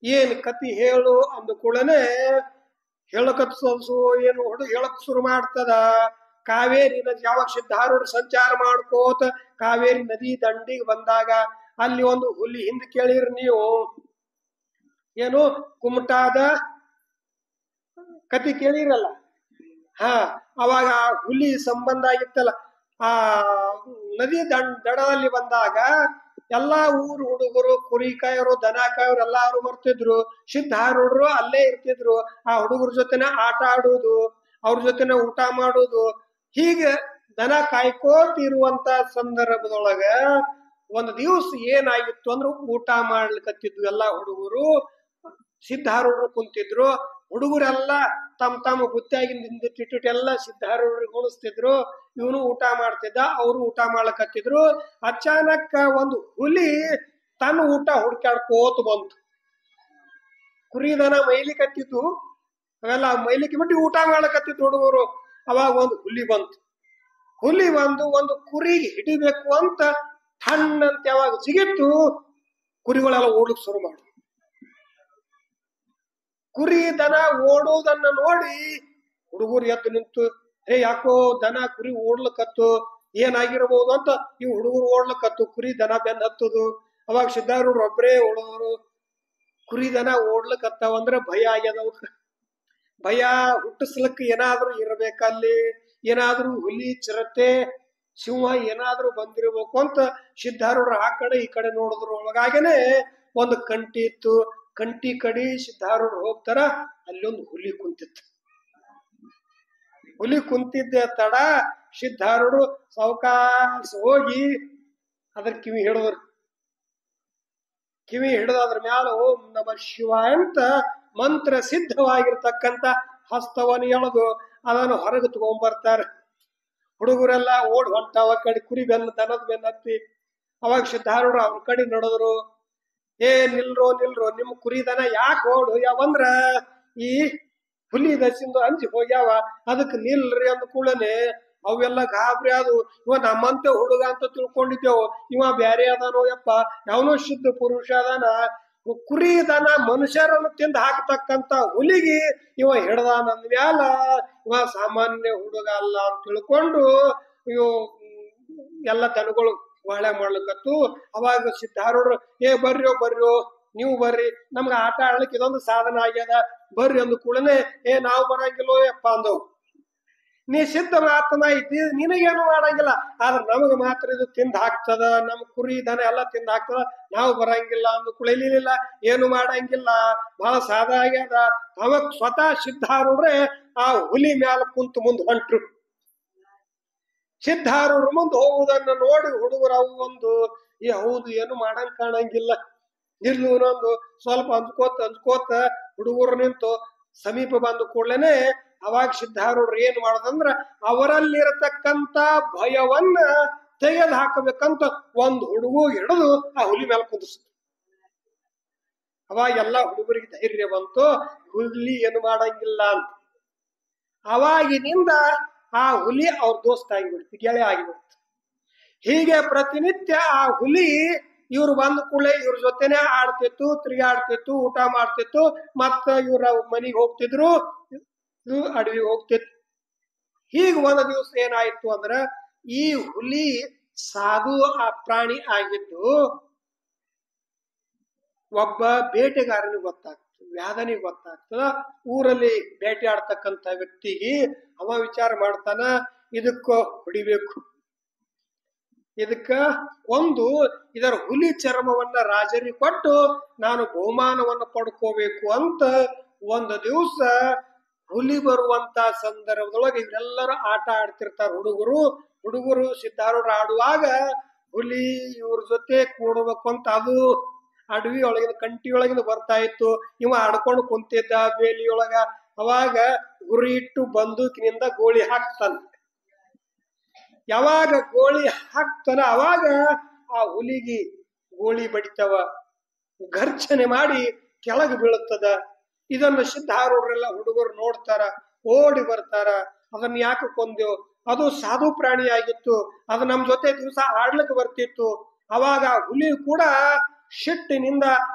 ಏನ್ ಕತಿ ಹೇಳು ಅಂದ ಕೂಡಲೇ ಹೇಳಕತ್ಸು ಏನು ಹುಡುಗ ಹೇಳಕ್ ಶುರು ಮಾಡ್ತದ. ಕಾವೇರಿ ನದಿ ಯಾವಾಗ ಸಿದ್ಧಾರೂಢ ಸಂಚಾರ ಮಾಡ್ಕೋತ ಕಾವೇರಿ ನದಿ ದಂಡಿಗೆ ಬಂದಾಗ ಅಲ್ಲಿ ಒಂದು ಹುಲಿ, ಹಿಂದ್ ಕೇಳಿರಿ ನೀವು, ಏನು ಕುಮಟಾದ ಕತಿ ಕೇಳಿರಲ್ಲ. ಅವಾಗ ಆ ಹುಲಿ ಸಂಬಂಧ ಆಗಿತ್ತಲ್ಲ, ಆ ನದಿ ದಡದಲ್ಲಿ ಬಂದಾಗ ಎಲ್ಲಾ ಊರು ಹುಡುಗರು ಕುರಿ ಕಾಯೋರು ದನ ಕಾಯೋರು ಎಲ್ಲಾರು ಬರ್ತಿದ್ರು. ಸಿದ್ಧಾರೂಢರು ಅಲ್ಲೇ ಇರ್ತಿದ್ರು. ಆ ಹುಡುಗರ ಜೊತೆನೆ ಆಟ ಆಡುವುದು, ಅವ್ರ ಜೊತೆನೆ ಊಟ ಮಾಡುವುದು, ಹೀಗೆ ದನ ಕಾಯ್ಕೋತಿರುವಂತ ಸಂದರ್ಭದೊಳಗ ಒಂದು ದಿವಸ ಏನಾಗಿತ್ತು ಅಂದ್ರೆ ಊಟ ಮಾಡ್ಲಿಕತ್ತಿದ್ವು ಎಲ್ಲಾ ಹುಡುಗರು. ಸಿದ್ಧಾರೂಢರು ಕುಂತಿದ್ರು. ಹುಡುಗರೆಲ್ಲ ತಮ್ಮ ಬುತ್ತಿಯಾಗಿಂದ ಎಲ್ಲ ಸಿದ್ಧಾರೂಢರಿಗೆ ಉಣಿಸ್ತಿದ್ರು. ಇವನು ಊಟ ಮಾಡ್ತಿದ್ದ, ಅವರು ಊಟ ಮಾಡ್ಲಕತ್ತಿದ್ರು. ಅಚಾನಕ್ ಒಂದು ಹುಲಿ ತನ್ನ ಊಟ ಹುಡ್ಕಾಡ್ಕೋತ ಬಂತು. ಕುರಿದನ ಮೈಲಿಕತ್ತಿತ್ತು, ಅವೆಲ್ಲ ಮೈಲಿಕ್ಕೆ ಬಿಟ್ಟು ಊಟ ಮಾಡ್ಲಕತ್ತಿತ್ತು ಹುಡುಗರು. ಅವಾಗ ಒಂದು ಹುಲಿ ಬಂತು. ಹುಲಿ ಒಂದು ಕುರಿ ಹಿಡಿಬೇಕು ಅಂತ ಠಣ್ಣಂತ ಯಾವಾಗ ಸಿಗಿತ್ತು, ಕುರಿಗಳೆಲ್ಲ ಓಡ್ಲಿಕ್ಕೆ ಶುರು ಮಾಡಿ. ಕುರಿ ದನ ಓಡೋದನ್ನ ನೋಡಿ ಹುಡುಗರು ಎದ್ದು ನಿಂತು, ಯಾಕೋ ದನ ಕುರಿ ಓಡ್ಲಕತ್ತು, ಏನಾಗಿರ್ಬೋದು ಅಂತ ಇವು ಹುಡುಗರು ಓಡ್ಲಕತ್ತು. ಕುರಿ ದನ ಬೆನ್ನ ಹತ್ತದು. ಅವಾಗ ಸಿದ್ಧಾರೂಢರು ಒಬ್ಬರೇ ಓಡೋರು. ಕುರಿ ದನ ಓಡ್ಲಕತ್ತಾವಂದ್ರೆ ಭಯ ಆಗ್ಯದ. ಭಯ ಹುಟ್ಟಿಸ್ಲಕ್ ಏನಾದ್ರೂ ಇರ್ಬೇಕಲ್ಲಿ, ಏನಾದ್ರೂ ಹುಲಿ ಚಿರತೆ ಸಿಂಹ ಏನಾದ್ರೂ ಬಂದಿರ್ಬೇಕು ಅಂತ ಸಿದ್ಧಾರೂಢರು ಆ ಕಡೆ ಈ ಕಡೆ ನೋಡಿದ್ರು. ಒಳಗಾಗೇನೆ ಒಂದು ಕಂಟಿ ಇತ್ತು. ಕಂಟಿ ಕಡಿ ಸಿದ್ಧಾರೂಢರು ಹೋಗ್ತಾರ, ಅಲ್ಲೊಂದು ಹುಲಿ ಕುಂತಿತ್ತು. ಹುಲಿ ಕುಂತಿದ್ದೆ ತಡ ಸಿದ್ಧಾರೂಢರು ಸಾವಕಾಶ ಹೋಗಿ ಅದ್ರ ಕಿವಿ ಹಿಡಿದ್ರು. ಕಿವಿ ಹಿಡಿದ ಅದ್ರ ಮ್ಯಾಲ ಓಂ ನಮಃ ಶಿವಾಯ ಅಂತ ಮಂತ್ರ ಸಿದ್ಧವಾಗಿರ್ತಕ್ಕಂಥ ಹಸ್ತವನ್ನು ಎಳೆದು ಅದನ್ನು ಹೊರಗೆ ತಗೊಂಡ್ಬರ್ತಾರೆ. ಹುಡುಗರೆಲ್ಲ ಓಡ್ ಹೊಂಟಾವ ಕಡೆ ಕುರಿ ದನದ ಬೆನ್ನತ್ತಿ. ಅವಾಗ ಸಿದ್ಧಾರೂಢರು ಅವ್ರ ಕಡೆ ನಡೆದ್ರು. ನಿಲ್ರೋ ನಿಮ್ ಕುರಿ ದನ ಯಾಕೆ ಓಡ್ ಹೋಗ್ಯಾವಂದ್ರ ಈ ಹುಲಿ ದಸಿಂದು ಅಂಜಿ ಹೋಗ್ಯಾವ, ಅದಕ್ಕೆ ನಿಲ್ರಿ ಅಂದ ಕೂಡಲೇ ಅವೆಲ್ಲ ಗಾಬರಿ ಆದವು. ಇವ ನಮ್ಮಂತೆ ಹುಡುಗ ಅಂತ ತಿಳ್ಕೊಂಡಿದ್ದೇವು, ಇವ ಬ್ಯಾರೆ ಅದಾನೋ ಯಪ್ಪ, ಯಾವನೋ ಶುದ್ಧ ಪುರುಷ ಅದಾನ. ಕುರಿ ದನ ಮನುಷ್ಯರನ್ನು ತಿಂದು ಹಾಕ್ತಕ್ಕಂತ ಹುಲಿಗಿ ಇವ ಹಿಡ್ದಾನಂದ ಮ್ಯಾಲ ಇವ ಸಾಮಾನ್ಯ ಹುಡುಗ ಅಲ್ಲ ಅಂತ ತಿಳ್ಕೊಂಡು ಇವು ಎಲ್ಲ ದನಗಳು ಬಾಳೆ ಮಾಡ್ಲಿಕ್ಕತ್ತು. ಅವಾಗ ಸಿದ್ಧಾರೂಢರು ಬರ್ರಿ ನೀವು ಬರ್ರಿ, ನಮ್ಗೆ ಆಟ ಆಡ್ಲಿಕ್ಕೆ ಇದೊಂದು ಸಾಧನ ಆಗ್ಯದ, ಬರ್ರಿ ಅಂದ ಕೂಡಲೇ ನಾವು ಬರಂಗಿಲ್ಲೋ ಯಪ್ಪ ಅಂದವು. ನೀ ಸಿದ್ಧ ಮಾತನ ಐತಿ, ನಿನಗೇನು ಮಾಡಂಗಿಲ್ಲ, ಆದ್ರೆ ನಮಗ್ ಮಾತ್ರ ಇದು ತಿಂದ ಹಾಕ್ತದ, ನಮ್ ಕುರಿ ದನ ಎಲ್ಲ ತಿಂದ ಹಾಕ್ತದ, ನಾವು ಬರಂಗಿಲ್ಲ ಅಂದ ಕುಳಿಲಿಲ್ಲ, ಏನು ಮಾಡಂಗಿಲ್ಲ, ಬಹಳ ಸಾಧ ಆಗ್ಯದ. ಅವಾಗ ಸ್ವತಃ ಸಿದ್ಧಾರೂಢ್ರೆ ಆ ಹುಲಿ ಮ್ಯಾಲ ಕುಂತು ಮುಂದ್ ಹೊಂಟ್ರು. ಸಿದ್ಧಾರೂಢರು ಮುಂದೆ ಹೋಗುವುದನ್ನ ನೋಡಿ ಹುಡುಗರು ಅವು ಒಂದು ಹೌದು ಏನು ಮಾಡಂಗ್ ಕಾಣಂಗಿಲ್ಲ, ನಿರ್ಲೂನೊಂದು ಸ್ವಲ್ಪ ಅಂಜ್ಕೋತ ಹುಡುಗರು ನಿಂತು ಸಮೀಪ ಬಂದು ಕೂಡ್ಲೇನೆ ಅವಾಗ ಸಿದ್ಧಾರೂಢರು ಏನ್ ಮಾಡೋದಂದ್ರ ಅವರಲ್ಲಿರತಕ್ಕಂತ ಭಯವನ್ನ ತೆಗೆದು ಹಾಕಬೇಕಂತ ಒಂದು ಹುಡುಗ ಹಿಡಿದು ಆ ಹುಲಿ ಮೇಲೆ ಕುಂದಿಸ್ತು. ಅವಾಗ ಎಲ್ಲ ಹುಡುಗರಿಗೆ ಧೈರ್ಯ ಬಂತು, ಹುಲಿ ಏನು ಮಾಡಂಗಿಲ್ಲ ಅಂತ. ಅವಾಗಿನಿಂದ ಆ ಹುಲಿ ಅವ್ರ ದೋಸ್ತ ಆಗಿಬಿಡ್ತು, ಗೆಳೆಯ ಆಗಿಬಿಡ್ತು. ಹೀಗೆ ಪ್ರತಿನಿತ್ಯ ಆ ಹುಲಿ ಇವ್ರು ಬಂದ ಕೂಡಲೇ ಇವ್ರ ಜೊತೆನೆ ಆಡ್ತಿತ್ತು, ತಿರುಗಾಡ್ತಿತ್ತು, ಊಟ ಮಾಡ್ತಿತ್ತು, ಮತ್ತ ಇವ್ರ ಮನೆಗೆ ಹೋಗ್ತಿದ್ರು, ಅಡವಿಗೆ ಹೋಗ್ತಿತ್ತು. ಹೀಗ ಒಂದು ದಿವಸ ಏನಾಯ್ತು ಅಂದ್ರ ಈ ಹುಲಿ ಸಾಧು ಆ ಪ್ರಾಣಿ ಆಗಿದ್ದು ಒಬ್ಬ ಬೇಟೆಗಾರನಿಗೆ ಗೊತ್ತಾಗ್ತದೆ, ವ್ಯಾಧನಿಗೆ ಗೊತ್ತಾಗ್ತದ. ಊರಲ್ಲಿ ಬೇಟೆ ಆಡ್ತಕ್ಕಂಥ ವ್ಯಕ್ತಿಗೆ ಅವ ವಿಚಾರ ಮಾಡ್ತಾನ, ಇದಕ್ಕ ಹೊಡಿಬೇಕು, ಇದಕ್ಕ ಇದರ ಹುಲಿ ಚರ್ಮವನ್ನ ರಾಜರಿಗೆ ಕೊಟ್ಟು ನಾನು ಬಹುಮಾನವನ್ನು ಪಡ್ಕೋಬೇಕು ಅಂತ. ಒಂದು ದಿವಸ ಹುಲಿ ಬರುವಂತ ಸಂದರ್ಭದೊಳಗೆ ಇವರೆಲ್ಲರೂ ಆಟ ಆಡ್ತಿರ್ತಾರ. ಹುಡುಗರು ಸಿದ್ಧಾರೂಢರು ಆಡುವಾಗ ಹುಲಿ ಇವ್ರ ಜೊತೆ ಕೂಡಬೇಕು ಅಂತ ಅದು ಅಡವಿ ಒಳಗಿನ ಕಂಟಿ ಒಳಗಿನ ಬರ್ತಾ ಇತ್ತು. ಇವ ಆಡ್ಕೊಂಡು ಕುಂತಿದ್ದ ಬೇಲಿಯೊಳಗ. ಅವಾಗ ಗುರಿ ಇಟ್ಟು ಬಂದೂಕಿನಿಂದ ಗೋಳಿ ಹಾಕ್ತಾನ. ಯಾವಾಗ ಗೋಳಿ ಹಾಕ್ತಾನ ಅವಾಗ ಆ ಹುಲಿಗಿ ಗೋಳಿ ಬಡಿತವ, ಘರ್ಷಣೆ ಮಾಡಿ ಕೆಳಗೆ ಬೀಳುತ್ತದ. ಇದನ್ನು ಸಿದ್ಧಾರೂಢರೆಲ್ಲ ಹುಡುಗರು ನೋಡ್ತಾರ, ಓಡಿ ಬರ್ತಾರ. ಅದನ್ನ ಯಾಕೆ ಕೊಂದೆವು, ಅದು ಸಾಧು ಪ್ರಾಣಿ ಆಗಿತ್ತು, ಅದು ನಮ್ ಜೊತೆ ದಿವಸ ಆಡ್ಲಿಕ್ಕೆ ಬರ್ತಿತ್ತು. ಅವಾಗ ಹುಲಿ ಕೂಡ ಶಿಟ್ಟಿನಿಂದ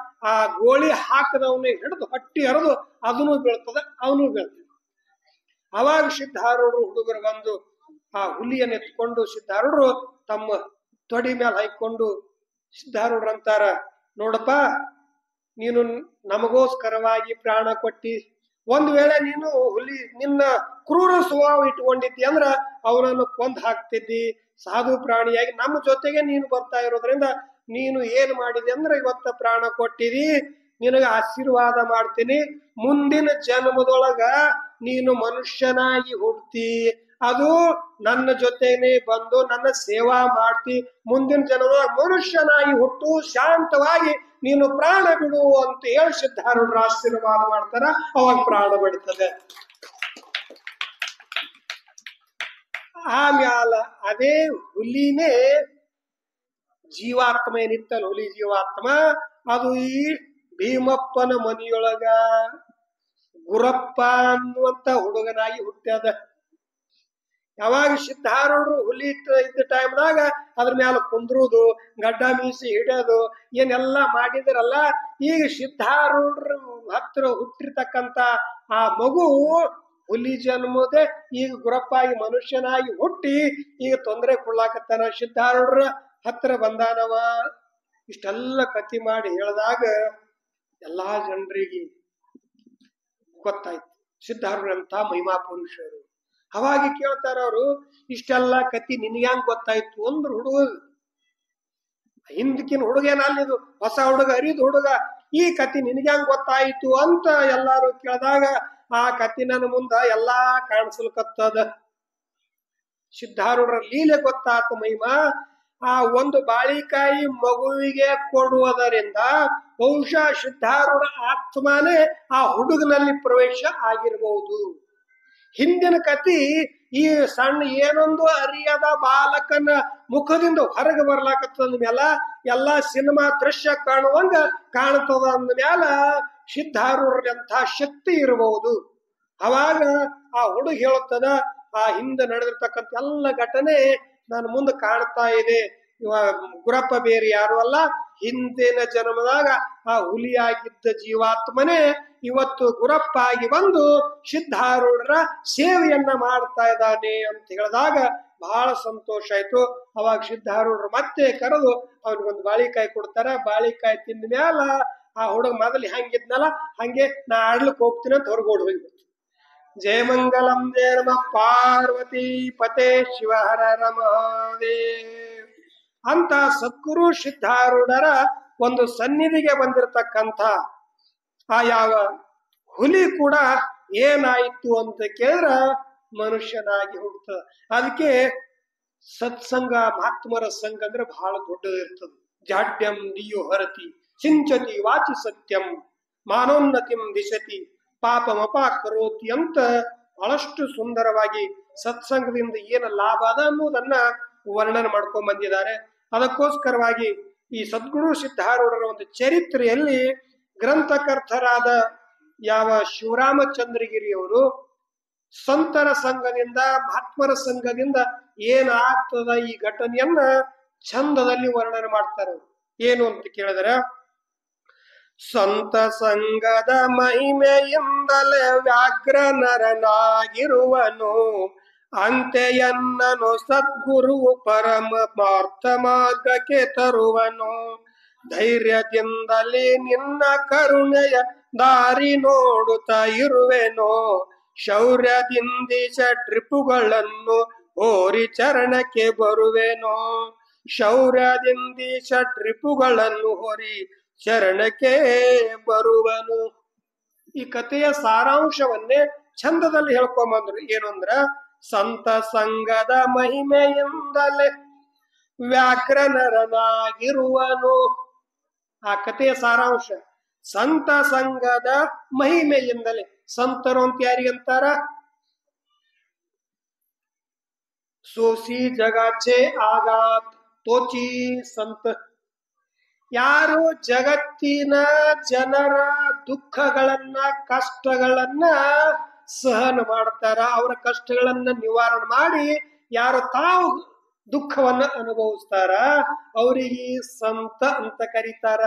ಆ ಗೋಳಿ ಹಾಕದವನ್ನ ಹಿಡಿದು ಹಟ್ಟಿ ಹರಿದು ಅದನ್ನು ಬೀಳ್ತದ, ಅವನು ಬೀಳ್ತದೆ. ಅವಾಗ ಸಿದ್ಧಾರೂಢರು ಹುಡುಗರು ಬಂದು ಆ ಹುಲಿಯನ್ನು ಎತ್ಕೊಂಡು ಸಿದ್ಧಾರೂಢರು ತಮ್ಮ ತೊಡಿ ಮೇಲೆ ಹಾಕೊಂಡು ಸಿದ್ಧಾರೂಢರು ಅಂತಾರ, ನೋಡಪ್ಪ ನೀನು ನಮಗೋಸ್ಕರವಾಗಿ ಪ್ರಾಣ ಕೊಟ್ಟಿ. ಒಂದ್ ವೇಳೆ ನೀನು ನಿನ್ನ ಕ್ರೂರ ಸ್ವಭಾವ ಇಟ್ಕೊಂಡಿದ್ದಿ ಅಂದ್ರ ಅವನನ್ನು ಕೊಂದ್ ಹಾಕ್ತಿದ್ದಿ. ಸಾಧು ಪ್ರಾಣಿಯಾಗಿ ನಮ್ಮ ಜೊತೆಗೆ ನೀನು ಬರ್ತಾ ಇರೋದ್ರಿಂದ ನೀನು ಏನ್ ಮಾಡಿದೆ ಅಂದ್ರೆ ಇವತ್ತ ಪ್ರಾಣ ಕೊಟ್ಟಿದಿ. ನಿನಗ ಆಶೀರ್ವಾದ ಮಾಡ್ತೀನಿ. ಮುಂದಿನ ಜನ್ಮದೊಳಗ ನೀನು ಮನುಷ್ಯನಾಗಿ ಹುಡ್ತಿ, ಅದು ನನ್ನ ಜೊತೆನೆ ಬಂದು ನನ್ನ ಸೇವಾ ಮಾಡ್ತಿ. ಮುಂದಿನ ಜನ್ಮದೊಳಗ ಮನುಷ್ಯನಾಗಿ ಹುಟ್ಟು ಶಾಂತವಾಗಿ ನೀನು ಪ್ರಾಣ ಬಿಡು ಅಂತ ಹೇಳಿ ಸಿದ್ಧಾರೂಢರು ಆಶೀರ್ವಾದ ಮಾಡ್ತಾರ. ಅವಾಗ ಪ್ರಾಣ ಬಿಡ್ತದೆ. ಆಮ್ಯಾಲ ಅದೇ ಹುಲಿನೇ ಜೀವಾತ್ಮ ಏನಿತ್ತಲ್ಲ, ಹುಲಿ ಜೀವಾತ್ಮ, ಅದು ಈ ಭೀಮಪ್ಪನ ಮನೆಯೊಳಗ ಗುರಪ್ಪ ಅನ್ನುವಂತ ಹುಡುಗನಾಗಿ ಹುಟ್ಟ್ಯದ. ಯಾವಾಗ ಸಿದ್ಧಾರೂಢರು ಹುಲಿ ಇದ್ದ ಟೈಮ್ದಾಗ ಅದ್ರ ಮ್ಯಾಲ ಕುಂದ್ರುದು, ಗಡ್ಡ ಮೀಸಿ ಹಿಡಿಯೋದು ಏನೆಲ್ಲ ಮಾಡಿದ್ರಲ್ಲ, ಈಗ ಸಿದ್ಧಾರೂಢರ ಹತ್ರ ಹುಟ್ಟಿರ್ತಕ್ಕಂತ ಆ ಮಗು ಹುಲಿ ಜನ್ಮದೆ ಈಗ ಗುರಪ್ಪಾಗಿ ಮನುಷ್ಯನಾಗಿ ಹುಟ್ಟಿ ಈಗ ತೊಂದರೆ ಕೊಡ್ಲಾಕತ್ತಾನ. ಸಿದ್ಧಾರೂಢರ ಹತ್ರ ಬಂದಾನವ. ಇಷ್ಟೆಲ್ಲ ಕತಿ ಮಾಡಿ ಹೇಳಿದಾಗ ಎಲ್ಲಾ ಜನರಿಗೆ ಗೊತ್ತಾಯ್ತು ಸಿದ್ಧಾರೂಢರಂತ ಮಹಿಮಾ ಪುರುಷರು. ಅವಾಗ ಕೇಳ್ತಾರ ಅವರು, ಇಷ್ಟೆಲ್ಲ ಕತಿ ನಿನ್ಗ್ಯಾಂಗ್ ಗೊತ್ತಾಯ್ತು ಅಂದ್ರ ಹುಡುಗ ಹಿಂದಕಿನ ಹುಡುಗೇನ ಅಲ್ಲಿದು ಹೊಸ ಹುಡುಗ, ಅರಿದ ಹುಡುಗ, ಈ ಕತಿ ನಿನ್ಗ್ಯಾಂಗ್ ಗೊತ್ತಾಯ್ತು ಅಂತ ಎಲ್ಲಾರು ಕೇಳಿದಾಗ ಆ ಕತಿ ನನ್ನ ಮುಂದ ಎಲ್ಲಾ ಕಾಣಿಸ್ಲಿಕತ್ತದ. ಸಿದ್ಧಾರೂಢರ ಲೀಲೆ ಗೊತ್ತಾತ ಮಹಿಮಾ. ಆ ಒಂದು ಬಾಳಿಕಾಯಿ ಮಗುವಿಗೆ ಕೊಡುವುದರಿಂದ ಬಹುಶಃ ಸಿದ್ಧಾರೂಢ ಆತ್ಮನೇ ಆ ಹುಡುಗನಲ್ಲಿ ಪ್ರವೇಶ ಆಗಿರಬಹುದು. ಹಿಂದಿನ ಕತಿ ಈ ಸಣ್ಣ ಏನೊಂದು ಅರಿಯದ ಬಾಲಕನ ಮುಖದಿಂದ ಹೊರಗೆ ಬರ್ಲಾಕತ್ತದ ಮ್ಯಾಲ ಎಲ್ಲಾ ಸಿನಿಮಾ ದೃಶ್ಯ ಕಾಣುವಂಗ ಕಾಣ್ತದ ಅಂದ ಮ್ಯಾಲ ಸಿದ್ಧಾರೂಢರಂಥ ಶಕ್ತಿ ಇರಬಹುದು. ಅವಾಗ ಆ ಹುಡುಗ ಹೇಳುತ್ತದ, ಆ ಹಿಂದೆ ನಡೆದಿರ್ತಕ್ಕಂಥ ಎಲ್ಲ ಘಟನೆ ನಾನು ಮುಂದೆ ಕಾಣ್ತಾ ಇದೆ. ಇವ ಗುರಪ್ಪ ಬೇರೆ ಯಾರು ಅಲ್ಲ, ಹಿಂದಿನ ಜನ್ಮದಾಗ ಆ ಹುಲಿಯಾಗಿದ್ದ ಜೀವಾತ್ಮನೇ ಇವತ್ತು ಗುರಪ್ಪ ಆಗಿ ಬಂದು ಸಿದ್ಧಾರೂಢರ ಸೇವೆಯನ್ನ ಮಾಡ್ತಾ ಇದ್ದಾನೆ ಅಂತ ಹೇಳಿದಾಗ ಬಹಳ ಸಂತೋಷ ಆಯ್ತು. ಅವಾಗ ಸಿದ್ಧಾರೂಢರು ಮತ್ತೆ ಕರೆದು ಅವನಿಗೊಂದು ಬಾಳಿಕಾಯಿ ಕೊಡ್ತಾರ. ಬಾಳಿಕಾಯಿ ತಿಂದ ಮ್ಯಾಲ ಆ ಹುಡುಗ ಮೊದಲು ಹೆಂಗಿದ್ನಲ್ಲ ಹಂಗೆ ನಾ ಆಡ್ಲಿಕ್ಕೆ ಹೋಗ್ತೀನಿ ಅಂತ ಹೊರಗೋಡ್ ಹೋಗ್ಬಿಟ್ಟು, ಜಯಮಂಗಲಂ ಜಯ ನಮ ಪಾರ್ವತಿ ಪತೆ ಶಿವ ಹರ ಮಹಾದೇವ್ ಅಂತ ಸದ್ಗುರು ಸಿದ್ಧಾರೂಢರ ಒಂದು ಸನ್ನಿಧಿಗೆ ಬಂದಿರತಕ್ಕಂಥ ಆ ಯಾವ ಹುಲಿ ಕೂಡ ಏನಾಯ್ತು ಅಂತ ಕೇಳಿದ್ರ ಮನುಷ್ಯನಾಗಿ ಹುಡ್ತದ. ಅದಕ್ಕೆ ಸತ್ಸಂಗ ಮಹಾತ್ಮರ ಸಂಘ ಅಂದ್ರೆ ಬಹಳ ದೊಡ್ಡದಿರ್ತದೆ. ಜಾಡ್ಯಂ ನಿಯು ಹರತಿ ಸಿಂಚತಿ ವಾಚಿ ಸತ್ಯಂ ಮಾನೋನ್ನತಿಂ ದಿಶತಿ ಪಾಪಮಪ ಕರೋತಿ ಅಂತ ಬಹಳಷ್ಟು ಸುಂದರವಾಗಿ ಸತ್ಸಂಗದಿಂದ ಏನ ಲಾಭ ಅದ ಅನ್ನೋದನ್ನ ವರ್ಣನೆ ಮಾಡ್ಕೊಂಡ್ ಬಂದಿದ್ದಾರೆ. ಅದಕ್ಕೋಸ್ಕರವಾಗಿ ಈ ಸದ್ಗುರು ಸಿದ್ಧಾರೂಢರ ಒಂದು ಚರಿತ್ರೆಯಲ್ಲಿ ಗ್ರಂಥಕರ್ತರಾದ ಯಾವ ಶಿವರಾಮಚಂದ್ರಗಿರಿಯವರು ಸಂತರ ಸಂಘದಿಂದ ಮಹಾತ್ಮರ ಸಂಘದಿಂದ ಏನಾಗ್ತದ ಈ ಘಟನೆಯನ್ನ ಛಂದದಲ್ಲಿ ವರ್ಣನೆ ಮಾಡ್ತಾರೆ. ಏನು ಅಂತ ಕೇಳಿದ್ರೆ, ಸಂತ ಸಂಘದ ಮಹಿಮೆಯಿಂದಲೇ ವ್ಯಾಘ್ರ ನರನಾಗಿರುವನು, ಅಂತೆಯನ್ನನು ಸದ್ಗುರು ಪರಮಾರ್ಥ ಮಾರ್ಗಕ್ಕೆ ತರುವನು. ಧೈರ್ಯದಿಂದಲೇ ನಿನ್ನ ಕರುಣೆಯ ದಾರಿ ನೋಡುತ್ತಾ ಇರುವೆನೋ, ಶೌರ್ಯದಿಂದಿಶ ಡ್ರಿಪುಗಳನ್ನು ಹೋರಿ ಚರಣಕ್ಕೆ ಬರುವೆನೋ. ಶೌರ್ಯದಿಂದಿಶ ಡ್ರಿಪುಗಳನ್ನು ಹೋರಿ ಶರಣಕ್ಕೆ ಬರುವನು. ಈ ಕಥೆಯ ಸಾರಾಂಶವನ್ನೇ ಛಂದದಲ್ಲಿ ಹೇಳ್ಕೊಂಬಂದ್ರು. ಏನು ಅಂದ್ರ, ಸಂತ ಸಂಘದ ಮಹಿಮೆಯಿಂದಲೇ ವ್ಯಾಘ್ರ ನರನಾಗಿರುವನು. ಆ ಕಥೆಯ ಸಾರಾಂಶ ಸಂತ ಸಂಘದ ಮಹಿಮೆಯಿಂದಲೇ. ಸಂತರು ಅಂತ ಯಾರಿಗಂತಾರ? ಸೋಸಿ ಜಗಾಚೆ ಆಗಾತ್ ತೋಚಿ ಸಂತ. ಯಾರು ಜಗತ್ತಿನ ಜನರ ದುಃಖಗಳನ್ನ ಕಷ್ಟಗಳನ್ನ ಸಹನ ಮಾಡ್ತಾರ, ಅವರ ಕಷ್ಟಗಳನ್ನ ನಿವಾರಣೆ ಮಾಡಿ ಯಾರು ತಾವು ದುಃಖವನ್ನ ಅನುಭವಿಸ್ತಾರ ಅವರಿಗೆ ಸಂತ ಅಂತ ಕರೀತಾರ.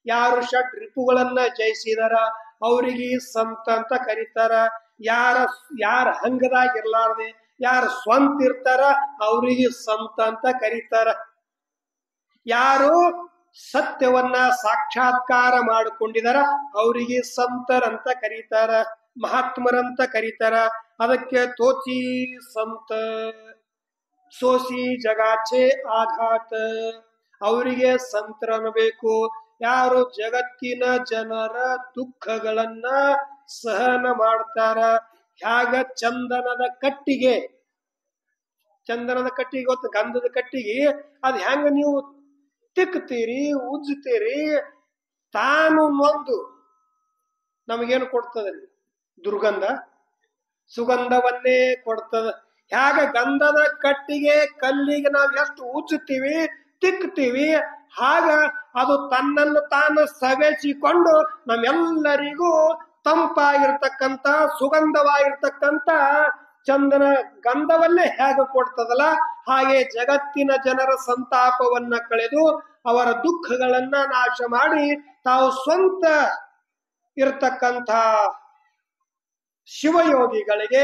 ಯಾರು ಷಡ್ ರಿಪುಗಳನ್ನ ಜಯಿಸಿದಾರ ಅವರಿಗೆ ಸಂತ ಅಂತ ಕರೀತಾರ. ಯಾರ ಹಂಗದಾಗಿರ್ಲಾರ್ದೆ ಯಾರು ಸ್ವಂತ ಇರ್ತಾರ ಅವರಿಗೆ ಸಂತ ಅಂತ ಕರೀತಾರ. ಯಾರು ಸತ್ಯವನ್ನ ಸಾಕ್ಷಾತ್ಕಾರ ಮಾಡಿಕೊಂಡಿದಾರ ಅವರಿಗೆ ಸಂತರಂತ ಕರೀತಾರ, ಮಹಾತ್ಮರಂತ ಕರೀತಾರ. ಅದಕ್ಕೆ ತೋಚಿ ಸಂತ ಸೋಸಿ ಜಗಾಚೆ ಆಘಾತ, ಅವರಿಗೆ ಸಂತರನ್ನಬೇಕು. ಯಾರು ಜಗತ್ತಿನ ಜನರ ದುಃಖಗಳನ್ನ ಸಹನ ಮಾಡ್ತಾರ. ಹ್ಯಾಗ ಚಂದನದ ಕಟ್ಟಿಗೆ ಗೊತ್ತ, ಗಂಧದ ಕಟ್ಟಿಗೆ ಅದ್ ಹೆಂಗ ನೀವು ತಿಕ್ತೀರಿ, ಉಜ್ಜುತ್ತೀರಿ, ತಾನು ನೊಂದು ನಮಗೇನು ಕೊಡ್ತದ? ದುರ್ಗಂಧ, ಸುಗಂಧವನ್ನೇ ಕೊಡ್ತದ. ಹ್ಯಾಗ ಗಂಧದ ಕಟ್ಟಿಗೆ ಕಲ್ಲಿಗೆ ನಾವು ಎಷ್ಟು ಉಜ್ಜುತ್ತೀವಿ, ತಿಕ್ತೀವಿ, ಆಗ ಅದು ತನ್ನನ್ನು ತಾನು ಸವೆಸಿಕೊಂಡು ನಮ್ಮೆಲ್ಲರಿಗೂ ತಂಪಾಗಿರ್ತಕ್ಕಂಥ ಸುಗಂಧವಾಗಿರ್ತಕ್ಕಂಥ ಚಂದನ ಗಂಧವನ್ನೇ ಹೇಗೆ ಕೊಡ್ತದಲ್ಲ, ಹಾಗೆ ಜಗತ್ತಿನ ಜನರ ಸಂತಾಪವನ್ನ ಕಳೆದು ಅವರ ದುಃಖಗಳನ್ನ ನಾಶ ಮಾಡಿ ತಾವು ಸ್ವಂತ ಇರ್ತಕ್ಕಂಥ ಶಿವಯೋಗಿಗಳಿಗೆ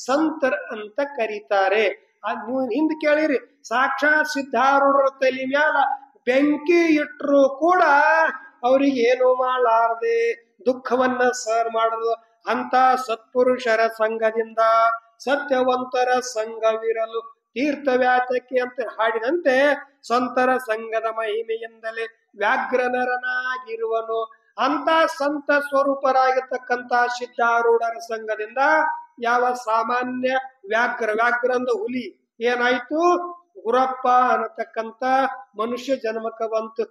ಸಂತರ್ ಅಂತ ಕರೀತಾರೆ. ನೀವು ಹಿಂದ್ ಕೇಳಿರಿ, ಸಾಕ್ಷಾತ್ ಸಿದ್ಧಾರೂಢರ ತಲೆ ಮ್ಯಾಲ ಬೆಂಕಿ ಇಟ್ಟರು ಕೂಡ ಅವ್ರಿಗೆ ಏನು ಮಾಡಲಾರದೆ ದುಃಖವನ್ನ ಸರ್ ಮಾಡುದು. ಅಂತ ಸತ್ಪುರುಷರ ಸಂಘದಿಂದ ಸತ್ಯವಂತರ ಸಂಘವಿರಲು ತೀರ್ಥವ್ಯಾತಕ್ಕೆ ಅಂತ ಹಾಡಿದಂತೆ ಸಂತರ ಸಂಘದ ಮಹಿಮೆಯಿಂದಲೇ ವ್ಯಾಘ್ರನರನಾಗಿರುವನು. ಅಂತ ಸಂತ ಸ್ವರೂಪರಾಗಿರ್ತಕ್ಕಂಥ ಸಿದ್ಧಾರೂಢರ ಸಂಘದಿಂದ ಯಾವ ಸಾಮಾನ್ಯ ವ್ಯಾಘ್ರ ಅಂದ ಹುಲಿ ಏನಾಯ್ತು, ಗುರಪ್ಪ ಅನ್ನತಕ್ಕಂಥ ಮನುಷ್ಯ ಜನ್ಮಕ್ಕ ಬಂತು.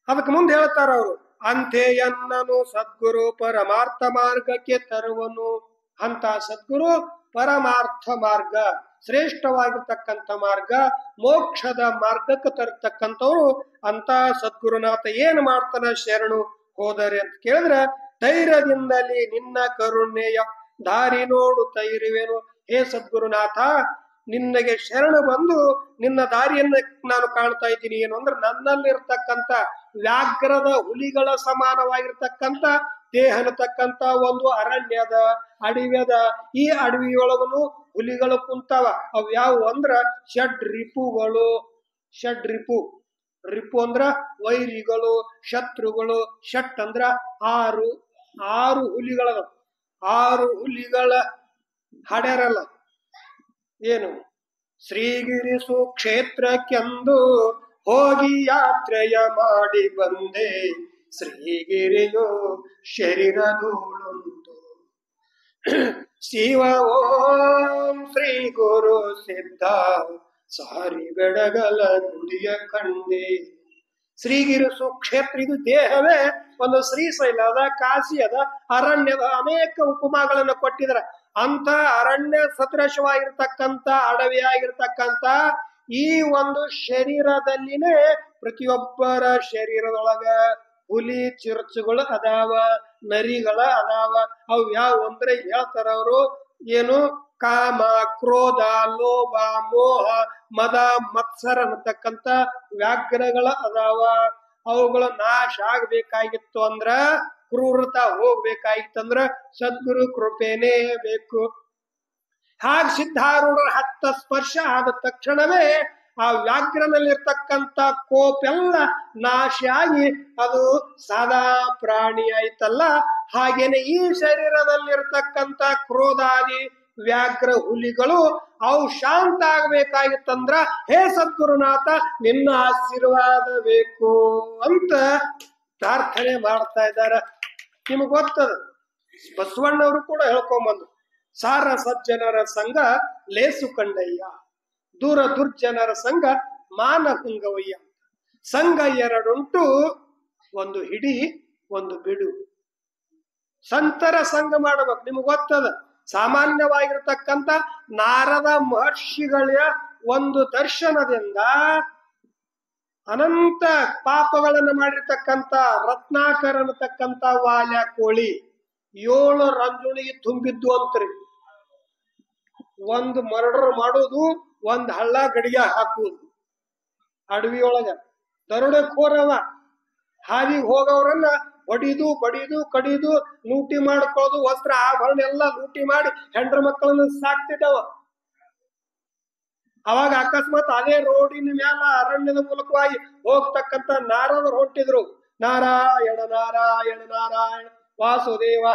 ಅದಕ್ಕೆ ಮುಂದೆ ಹೇಳ್ತಾರ ಅವರು, ಅಂತೆಯನ್ನನು ಸದ್ಗುರು ಪರಮಾರ್ಥ ಮಾರ್ಗಕ್ಕೆ ತರುವನು. ಅಂತ ಸದ್ಗುರು ಪರಮಾರ್ಥ ಮಾರ್ಗ, ಶ್ರೇಷ್ಠವಾಗಿರ್ತಕ್ಕಂಥ ಮಾರ್ಗ, ಮೋಕ್ಷದ ಮಾರ್ಗಕ್ಕೆ ತರತಕ್ಕಂಥವ್ರು. ಅಂತ ಸದ್ಗುರುನಾಥ ಏನ್ ಮಾಡ್ತಾನ ಶರಣು ಹೋದರೆ ಅಂತ ಕೇಳಿದ್ರೆ, ಧೈರ್ಯದಿಂದಲೇ ನಿನ್ನ ಕರುಣೆಯ ದಾರಿ ನೋಡುತ್ತಾ ಇರುವೆನು. ಹೇ ಸದ್ಗುರುನಾಥ, ನಿನ್ನಗೆ ಶರಣು ಬಂದು ನಿನ್ನ ದಾರಿಯನ್ನ ನಾನು ಕಾಣ್ತಾ ಇದ್ದೀನಿ. ಏನು ಅಂದ್ರೆ ನನ್ನಲ್ಲಿರ್ತಕ್ಕಂಥ ವ್ಯಾಘ್ರದ ಹುಲಿಗಳ ಸಮಾನವಾಗಿರ್ತಕ್ಕಂಥ ದೇಹ ಅನ್ನತಕ್ಕಂಥ ಒಂದು ಅರಣ್ಯದ ಅಡವ್ಯದ. ಈ ಅಡವಿಯೊಳಗನು ಹುಲಿಗಳು ಕುಂತಾವ. ಅವ್ ಯಾವ ಅಂದ್ರ ಷಡ್ರಿಪುಗಳು. ರಿಪು ಅಂದ್ರ ವೈರಿಗಳು, ಶತ್ರುಗಳು. ಷಟ್ ಅಂದ್ರ ಆರು ಹುಲಿಗಳದ. 6 ಹುಲಿಗಳ ಹಾಡ್ಯಾರಲ್ಲ ಏನು, ಶ್ರೀಗಿರಿ ಸುಕ್ಷೇತ್ರಕ್ಕೆಂದು ಹೋಗಿ ಯಾತ್ರೆಯ ಮಾಡಿ ಬಂದೆ, ಶ್ರೀಗಿರಿಯೋ ಶರೀರದೋಳುಂಟು, ಶಿವ ಓಂ ಶ್ರೀ ಗುರು ಸಿದ್ಧ ಸಾರಿ ಬೆಡಗಲ ಗುಡಿಯ ಕಂಡೆ. ಶ್ರೀಗಿರಿ ಸುಕ್ಷೇತ್ರ, ಇದು ದೇಹವೇ ಒಂದು ಶ್ರೀಶೈಲ ಅದ, ಕಾಶಿ ಅದ, ಅರಣ್ಯದ, ಅನೇಕ ಉಪಮಾಗಳನ್ನು ಕೊಟ್ಟಿದ್ರ. ಅಂತ ಅರಣ್ಯ ಸದೃಶವಾಗಿರ್ತಕ್ಕಂಥ ಅಡವಿಯಾಗಿರ್ತಕ್ಕಂಥ ಈ ಒಂದು ಶರೀರದಲ್ಲಿನೇ ಪ್ರತಿಯೊಬ್ಬರ ಶರೀರದೊಳಗ ಹುಲಿ ಚಿರ್ಚುಗಳು ಅದಾವ, ನರಿಗಳ ಅದಾವ. ಅವು ಯಾವ ಅಂದ್ರೆ ಹೇಳ್ತಾರ ಅವರು, ಏನು ಕಾಮ, ಕ್ರೋಧ, ಲೋಭ, ಮೋಹ, ಮದ, ಮತ್ಸರ ಅನ್ನತಕ್ಕಂಥ ವ್ಯಾಘ್ರಗಳ ಅದಾವ. ಅವುಗಳ ನಾಶ ಆಗ್ಬೇಕಾಗಿತ್ತು ಅಂದ್ರ, ಕ್ರೂರತ ಹೋಗ್ಬೇಕಾಗಿತ್ತಂದ್ರ ಸದ್ಗುರು ಕೃಪೆನೇ ಬೇಕು. ಹಾಗ ಸಿದ್ಧಾರೂಢರ ಹತ್ತ ಸ್ಪರ್ಶ ಆದ ತಕ್ಷಣವೇ ಆ ವ್ಯಾಘ್ರನಲ್ಲಿರ್ತಕ್ಕಂಥ ಕೋಪೆಲ್ಲ ನಾಶ ಆಗಿ ಅದು ಸಾದಾ ಪ್ರಾಣಿ ಆಯ್ತಲ್ಲ. ಹಾಗೇನೆ ಈ ಶರೀರದಲ್ಲಿರ್ತಕ್ಕಂಥ ಕ್ರೋಧಾದಿ ವ್ಯಾಘ್ರ ಹುಲಿಗಳು ಅವು ಶಾಂತ ಆಗ್ಬೇಕಾಗಿತ್ತಂದ್ರ ಹೇ ಸದ್ಗುರುನಾಥ ನಿನ್ನ ಆಶೀರ್ವಾದ ಬೇಕು ಅಂತ ಪ್ರಾರ್ಥನೆ ಮಾಡ್ತಾ ಇದ್ದಾರೆ. ನಿಮಗ್ ಗೊತ್ತದ, ಬಸವಣ್ಣವರು ಕೂಡ ಹೇಳ್ಕೊಂಬಂದು, ಸಾರ ಸಜ್ಜನರ ಸಂಘ ಲೇಸು ಕಂಡಯ್ಯ, ದೂರ ದುರ್ಜನರ ಸಂಘ ಮಾನಹುಂಗವಯ್ಯ. ಸಂಘ ಎರಡುಂಟು, ಒಂದು ಹಿಡಿ ಒಂದು ಬಿಡು. ಸಂತರ ಸಂಘ ಮಾಡಬೇಕು. ನಿಮ್ಗೆ ಗೊತ್ತದ, ಸಾಮಾನ್ಯವಾಗಿರ್ತಕ್ಕಂಥ ನಾರದ ಮಹರ್ಷಿಗಳ ಒಂದು ದರ್ಶನದಿಂದ ಅನಂತ ಪಾಪಗಳನ್ನು ಮಾಡಿರ್ತಕ್ಕಂಥ ರತ್ನಾಕರ ಅನ್ನತಕ್ಕಂಥ ವಾಲ್ಯ ಕೋಳಿ 7 ರಂಜುಣಿಗೆ ತುಂಬಿದ್ದು ಅಂತ್ರಿ. ಒಂದು ಮರ್ಡರ್ ಮಾಡೋದು, ಒಂದ್ ಹಳ್ಳ ಗಡಿಗೆ ಹಾಕುವುದು. ಅಡವಿಯೊಳಗ ದರೋಡೆಕೋರವ ಹಾದಿಗೆ ಹೋಗವ್ರನ್ನ ಹೊಡಿದು ಬಡಿದು ಕಡಿದು ಲೂಟಿ ಮಾಡ್ಕೊಳ್ಳೋದು, ವಸ್ತ್ರ ಆಭರಣ ಎಲ್ಲ ಲೂಟಿ ಮಾಡಿ ಹೆಂಡ್ರ ಮಕ್ಕಳನ್ನ ಸಾಕ್ತಿದ್ದವ. ಅವಾಗ ಅಕಸ್ಮಾತ್ ಅದೇ ರೋಡಿನ ಮ್ಯಾಲ ಅರಣ್ಯದ ಮೂಲಕವಾಗಿ ಹೋಗ್ತಕ್ಕಂತ ನಾರದರು ಹೊಂಟಿದ್ರು. ನಾರಾಯಣ ನಾರಾಯಣ ನಾರಾಯಣ ವಾಸುದೇವ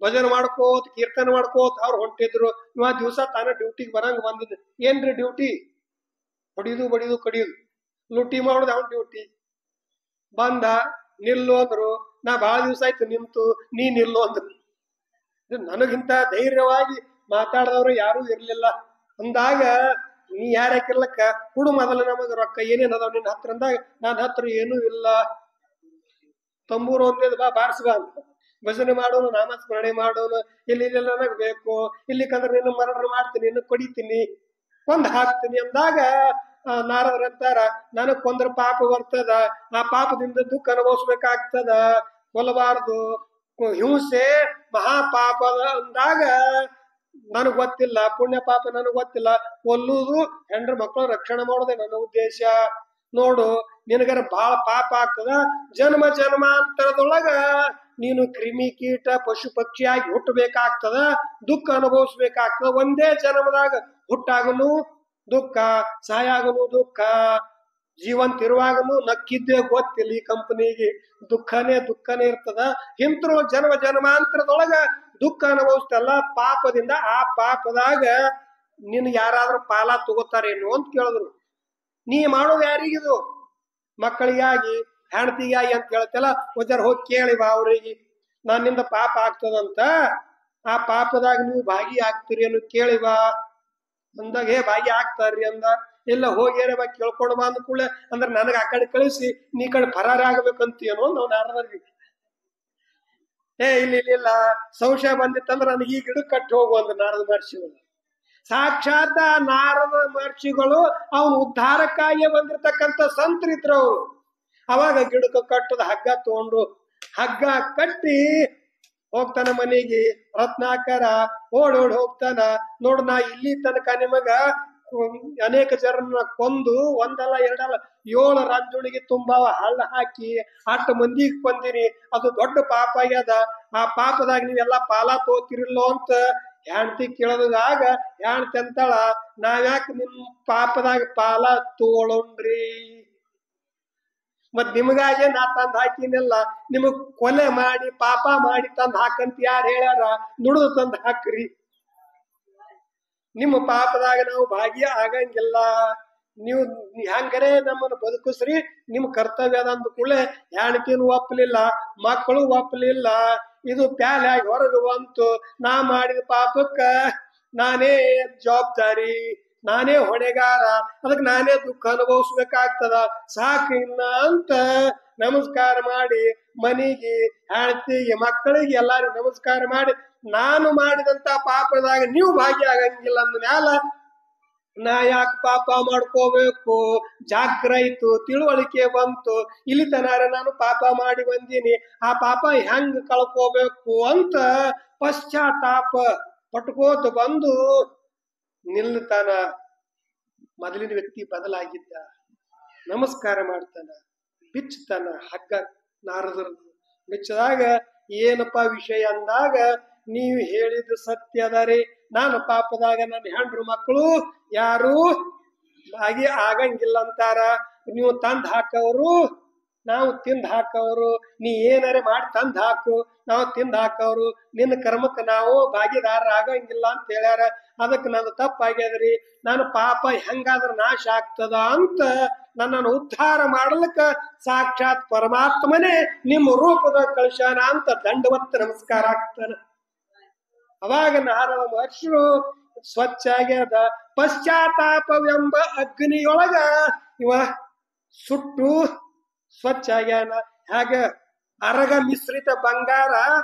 ಭಜನೆ ಮಾಡ್ಕೋತ ಕೀರ್ತನೆ ಮಾಡ್ಕೋತ ಅವ್ರು ಹೊಂಟಿದ್ರು. ಇವ ದಿವಸ ತಾನ ಡ್ಯೂಟಿಗೆ ಬರಂಗ್ ಬಂದಿದ್. ಏನ್ರಿ ಡ್ಯೂಟಿ? ಹೊಡಿದು ಬಡಿದು ಕಡಿಯುದು, ಲುಟಿ ಮಾಡುದು ಅವನ್ ಡ್ಯೂಟಿ. ಬಂದ ನಿಲ್ಲು ಅಂದ್ರು. ನಾ ಬಹಳ ದಿವಸ ಆಯ್ತು ನಿಂತು, ನೀ ನಿಲ್ಲು ಅಂದ್ರು. ನನಗಿಂತ ಧೈರ್ಯವಾಗಿ ಮಾತಾಡದವ್ರು ಯಾರು ಇರ್ಲಿಲ್ಲ. ಅಂದಾಗ ನೀ ಯಾರ್ಯಾಕಿರ್ಲಕ್ಕ ಕೊಡು ಮೊದಲ ನಮಗ ರೊಕ್ಕ, ಏನೇನ್ ಅದಾವ ನಿನ್ನ ಹತ್ರ ಅಂದಾಗ ನನ್ನ ಹತ್ರ ಏನೂ ಇಲ್ಲ. ತಂಬೂರು ಒಂದೇ ಬಾ ಬಾರಿಸ್ಬಾ ಅಂತ. ಭಜನೆ ಮಾಡೋನು, ನಾಮಸ್ಮರಣೆ ಮಾಡೋನು. ಇಲ್ಲಿ ನನಗ್ ಬೇಕು, ಇಲ್ಲಿಕಂದ್ರೆ ನಿನ್ನ ಮರಣ ಮಾಡ್ತೀನಿ, ನಿನ್ನ ಕೊಡಿತೀನಿ, ಕೊಂದ್ ಹಾಕ್ತೀನಿ ಅಂದಾಗ ನಾರದ್ರಂತಾರ, ನನಗ್ ಕೊಂದ್ರ ಪಾಪ ಬರ್ತದ, ಆ ಪಾಪದಿಂದ ದುಃಖ ಅನುಭವಿಸ್ಬೇಕಾಗ್ತದ, ಕೊಲ್ಲಬಾರ್ದು, ಹಿಂಸೆ ಮಹಾಪಾಪದ ಅಂದಾಗ ನನಗ್ ಗೊತ್ತಿಲ್ಲ, ಪುಣ್ಯ ಪಾಪ ನನಗ್ ಗೊತ್ತಿಲ್ಲ, ಕೊಲ್ಲುವುದು ಹೆಂಡ್ರ ಮಕ್ಕಳು ರಕ್ಷಣೆ ಮಾಡೋದೇ ನನ್ನ ಉದ್ದೇಶ. ನೋಡು ನಿನಗರ ಬಹಳ ಪಾಪ ಆಗ್ತದ, ಜನ್ಮ ಜನ್ಮಾಂತರದೊಳಗ ನೀನು ಕ್ರಿಮಿ ಕೀಟ ಪಶು ಪಕ್ಷಿಯಾಗಿ ಹುಟ್ಟಬೇಕಾಗ್ತದ, ದುಃಖ ಅನುಭವಿಸ್ಬೇಕಾಗ್ತದ. ಒಂದೇ ಜನ್ಮದಾಗ ಹುಟ್ಟಾಗನು ದುಃಖ, ಸಾಯಾಗನು ದುಃಖ, ಜೀವಂತ ಇರುವಾಗನು ನಕ್ಕಿದ್ದೇ ಗೊತ್ತಿಲ್ಲ ಈ ಕಂಪನಿಗೆ, ದುಃಖನೇ ಇರ್ತದ. ಇಂತರೂ ಜನ್ಮ ಜನ್ಮಾಂತರದೊಳಗ ದುಃಖ ಅನುಭವಿಸ್ತಲ್ಲ ಪಾಪದಿಂದ. ಆ ಪಾಪದಾಗ ನಿನ್ ಯಾರಾದ್ರೂ ಪಾಲ ತಗೋತಾರೇನು ಅಂತ ಕೇಳಿದ್ರು. ನೀ ಮಾಡೋದು ಯಾರಿಗಿದು? ಮಕ್ಕಳಿಗಾಗಿ, ಹೆಂಡತಿಗಾಗಿ ಅಂತ ಹೇಳ್ತಲ್ಲ, ಒಂದರ ಹೋಗಿ ಕೇಳಿ ಬಾ ಅವ್ರಿಗೆ, ನನ್ನಿಂದ ಪಾಪ ಆಗ್ತದಂತ, ಆ ಪಾಪದಾಗ ನೀವು ಭಾಗಿ ಆಗ್ತೀರಿ ಅನ್ನು ಕೇಳಿ ಬಾ ಅಂದಾಗ, ಭಾಗಿ ಆಗ್ತಾರ್ರಿ ಅಂದ. ಇಲ್ಲ ಹೋಗ್ಯಾರ ಬಾ ಕೇಳ್ಕೊಂಡು ಬಾ ಅಂದ ಕೂಡಲೇ ಅಂದ್ರೆ ನನಗ ಆ ಕಡೆ ಕಳಿಸಿ ನೀ ಕಡೆ ಫರಾರಿ ಆಗ್ಬೇಕಂತೀನೋ ನಾವು ನಾರದರ್ಗಿ. ಇಲ್ಲ ಸಂಶಯ ಬಂದಿತ್ತಂದ್ರ ನನಗೆ ಈ ಗಿಡ ಕಟ್ಟಿ ಹೋಗು ಅಂದ ನಾರದ ಮಹರ್ಷಿಗಳು. ಸಾಕ್ಷಾತ್ ನಾರದ ಮಹರ್ಷಿಗಳು ಅವನು ಉದ್ಧಾರಕ್ಕಾಗಿ ಬಂದಿರತಕ್ಕಂತ ಸಂತರಿದ್ರು ಅವರು. ಅವಾಗ ಗಿಡಕ್ಕೆ ಕಟ್ಟದ ಹಗ್ಗ ತಗೊಂಡು ಹಗ್ಗ ಕಟ್ಟಿ ಹೋಗ್ತಾನ ಮನೆಗೆ. ರತ್ನಾಕರ ಓಡೋಡ್ ಹೋಗ್ತಾನ. ನೋಡ್ ನಾ ಇಲ್ಲಿ ತನಕ ನಿಮಗ ಅನೇಕ ಜನರನ್ನ ಕೊಂದು ಒಂದಲ್ಲ ಎರಡಲ್ಲ 7 ರಾಜ್ಯಗಳಿಗೆ ತುಂಬಾ ಹಳ್ಳ ಹಾಕಿ 8 ಮಂದಿಗೆ ಕೊಂದಿನಿ, ಅದು ದೊಡ್ಡ ಪಾಪ ಆಗ್ಯದ. ಆ ಪಾಪದಾಗ ನೀವೆಲ್ಲಾ ಪಾಲ ತೋತಿರಿಲ್ಲೋ ಅಂತ ಹೆಂಡತಿ ಕೇಳೋದಾಗ ಹೆಂಡತಿ ಅಂತಾಳ, ನಾವ್ಯಾಕ ನಿಮ್ ಪಾಪದಾಗ ಪಾಲ ತಗೊಳೋಣ್ರಿ, ಮತ್ ನಿಮಗಾಗೆ ನಾ ತಂದ್ ಹಾಕಿನೆಲ್ಲ, ನಿಮಗ್ ಕೊಲೆ ಮಾಡಿ ಪಾಪ ಮಾಡಿ ತಂದ್ ಹಾಕಂತ ಯಾರು ಹೇಳ್ಯಾರ? ದುಡಿದು ತಂದ್ ಹಾಕ್ರಿ. ನಿಮ್ಮ ಪಾಪದಾಗ ನಾವು ಭಾಗ್ಯ ಆಗಂಗಿಲ್ಲ, ನೀವು ಹೆಂಗರೇ ನಮ್ಮನ್ನು ಬದುಕಿಸ್ರಿ, ನಿಮ್ ಕರ್ತವ್ಯ ಅದ ಅಂದ ಕೂಡಲೇ ಹೆಂಡತಿನೂ ಒಪ್ಪಲಿಲ್ಲ, ಮಕ್ಕಳು ಒಪ್ಪಲಿಲ್ಲ. ಇದು ಪ್ಯಾಲೆ ಆಗಿ ಹೊರಗೆ ಬಂತು. ನಾ ಮಾಡಿದ ಪಾಪಕ್ಕ ನಾನೇ ಜವಾಬ್ದಾರಿ, ನಾನೇ ಹೊಣೆಗಾರ, ಅದಕ್ಕೆ ನಾನೇ ದುಃಖ ಅನುಭವಿಸ್ಬೇಕಾಗ್ತದ, ಸಾಕು ಇನ್ನ ಅಂತ ನಮಸ್ಕಾರ ಮಾಡಿ ಮನೆಗೆ, ಹೆಂಡತಿಗೆ, ಮಕ್ಕಳಿಗೆ ಎಲ್ಲಾರು ನಮಸ್ಕಾರ ಮಾಡಿ, ನಾನು ಮಾಡಿದಂತ ಪಾಪದಾಗ ನೀವು ಭಾಗಿಯಾಗಂಗಿಲ್ಲ ಅಂದ ಮ್ಯಾಲ ನಾ ಯಾಕೆ ಪಾಪ ಮಾಡ್ಕೋಬೇಕು? ಜಾಗ್ರಯಿತು, ತಿಳುವಳಿಕೆ ಬಂತು, ಇಲ್ಲಿ ತನಾರ ನಾನು ಪಾಪ ಮಾಡಿ ಬಂದೀನಿ, ಆ ಪಾಪ ಹೆಂಗ್ ಕಳ್ಕೋಬೇಕು ಅಂತ ಪಶ್ಚಾತ್ತಾಪ ಪಟ್ಕೋತ ಬಂದು ನಿಲ್ತಾನ. ಮೊದಲಿನ ವ್ಯಕ್ತಿ ಬದಲಾಗಿದ್ದ. ನಮಸ್ಕಾರ ಮಾಡ್ತಾನ, ಬಿಚ್ಚತಾನ ಹಗ್ಗ ನಾರದರು. ಬಿಚ್ಚದಾಗ ಏನಪ್ಪಾ ವಿಷಯ ಅಂದಾಗ, ನೀವು ಹೇಳಿದ್ದು ಸತ್ಯದರಿ, ನಾನು ಪಾಪದಾಗ ನನ್ನ ಹೆಂಡ್ರು ಮಕ್ಕಳು ಯಾರು ಹಾಗೆ ಆಗಂಗಿಲ್ಲ ಅಂತಾರ. ನೀವು ತಂದ್ ಹಾಕವ್ರು, ನಾವು ತಿಂದ್ ಹಾಕವ್ರು, ನೀ ಏನಾರೆ ಮಾಡಿ ತಂದ್ ಹಾಕು, ನಾವು ತಿಂದ್ ಹಾಕವ್ರು, ನಿನ್ನ ಕರ್ಮಕ್ಕೆ ನಾವು ಭಾಗಿದಾರ ಆಗಂಗಿಲ್ಲ ಅಂತ ಹೇಳ್ಯಾರ. ಅದಕ್ಕೆ ನಾನು ತಪ್ಪಾಗ್ಯದ್ರಿ, ನಾನು ಪಾಪ ಹೆಂಗಾದ್ರ ನಾಶ ಆಗ್ತದ ಅಂತ ನನ್ನನ್ನು ಉದ್ಧಾರ ಮಾಡ್ಲಿಕ್ಕ ಸಾಕ್ಷಾತ್ ಪರಮಾತ್ಮನೇ ನಿಮ್ಮ ರೂಪದ ಕಳಿಸ್ಯಾನ ಅಂತ ದಂಡವತ್ತ ನಮಸ್ಕಾರ ಆಗ್ತಾನ. ಅವಾಗ ನಾರದ ಮಹರ್ಷಿಗಳು ಸ್ವಚ್ಛ ಆಗ್ಯದ. ಪಶ್ಚಾತ್ತಾಪವೆಂಬ ಅಗ್ನಿಯೊಳಗ ಇವ ಸುಟ್ಟು ಸ್ವಚ್ಛ ಆಗ್ಯಾನ. ಹಾಗ ಅರಗ ಮಿಶ್ರಿತ ಬಂಗಾರ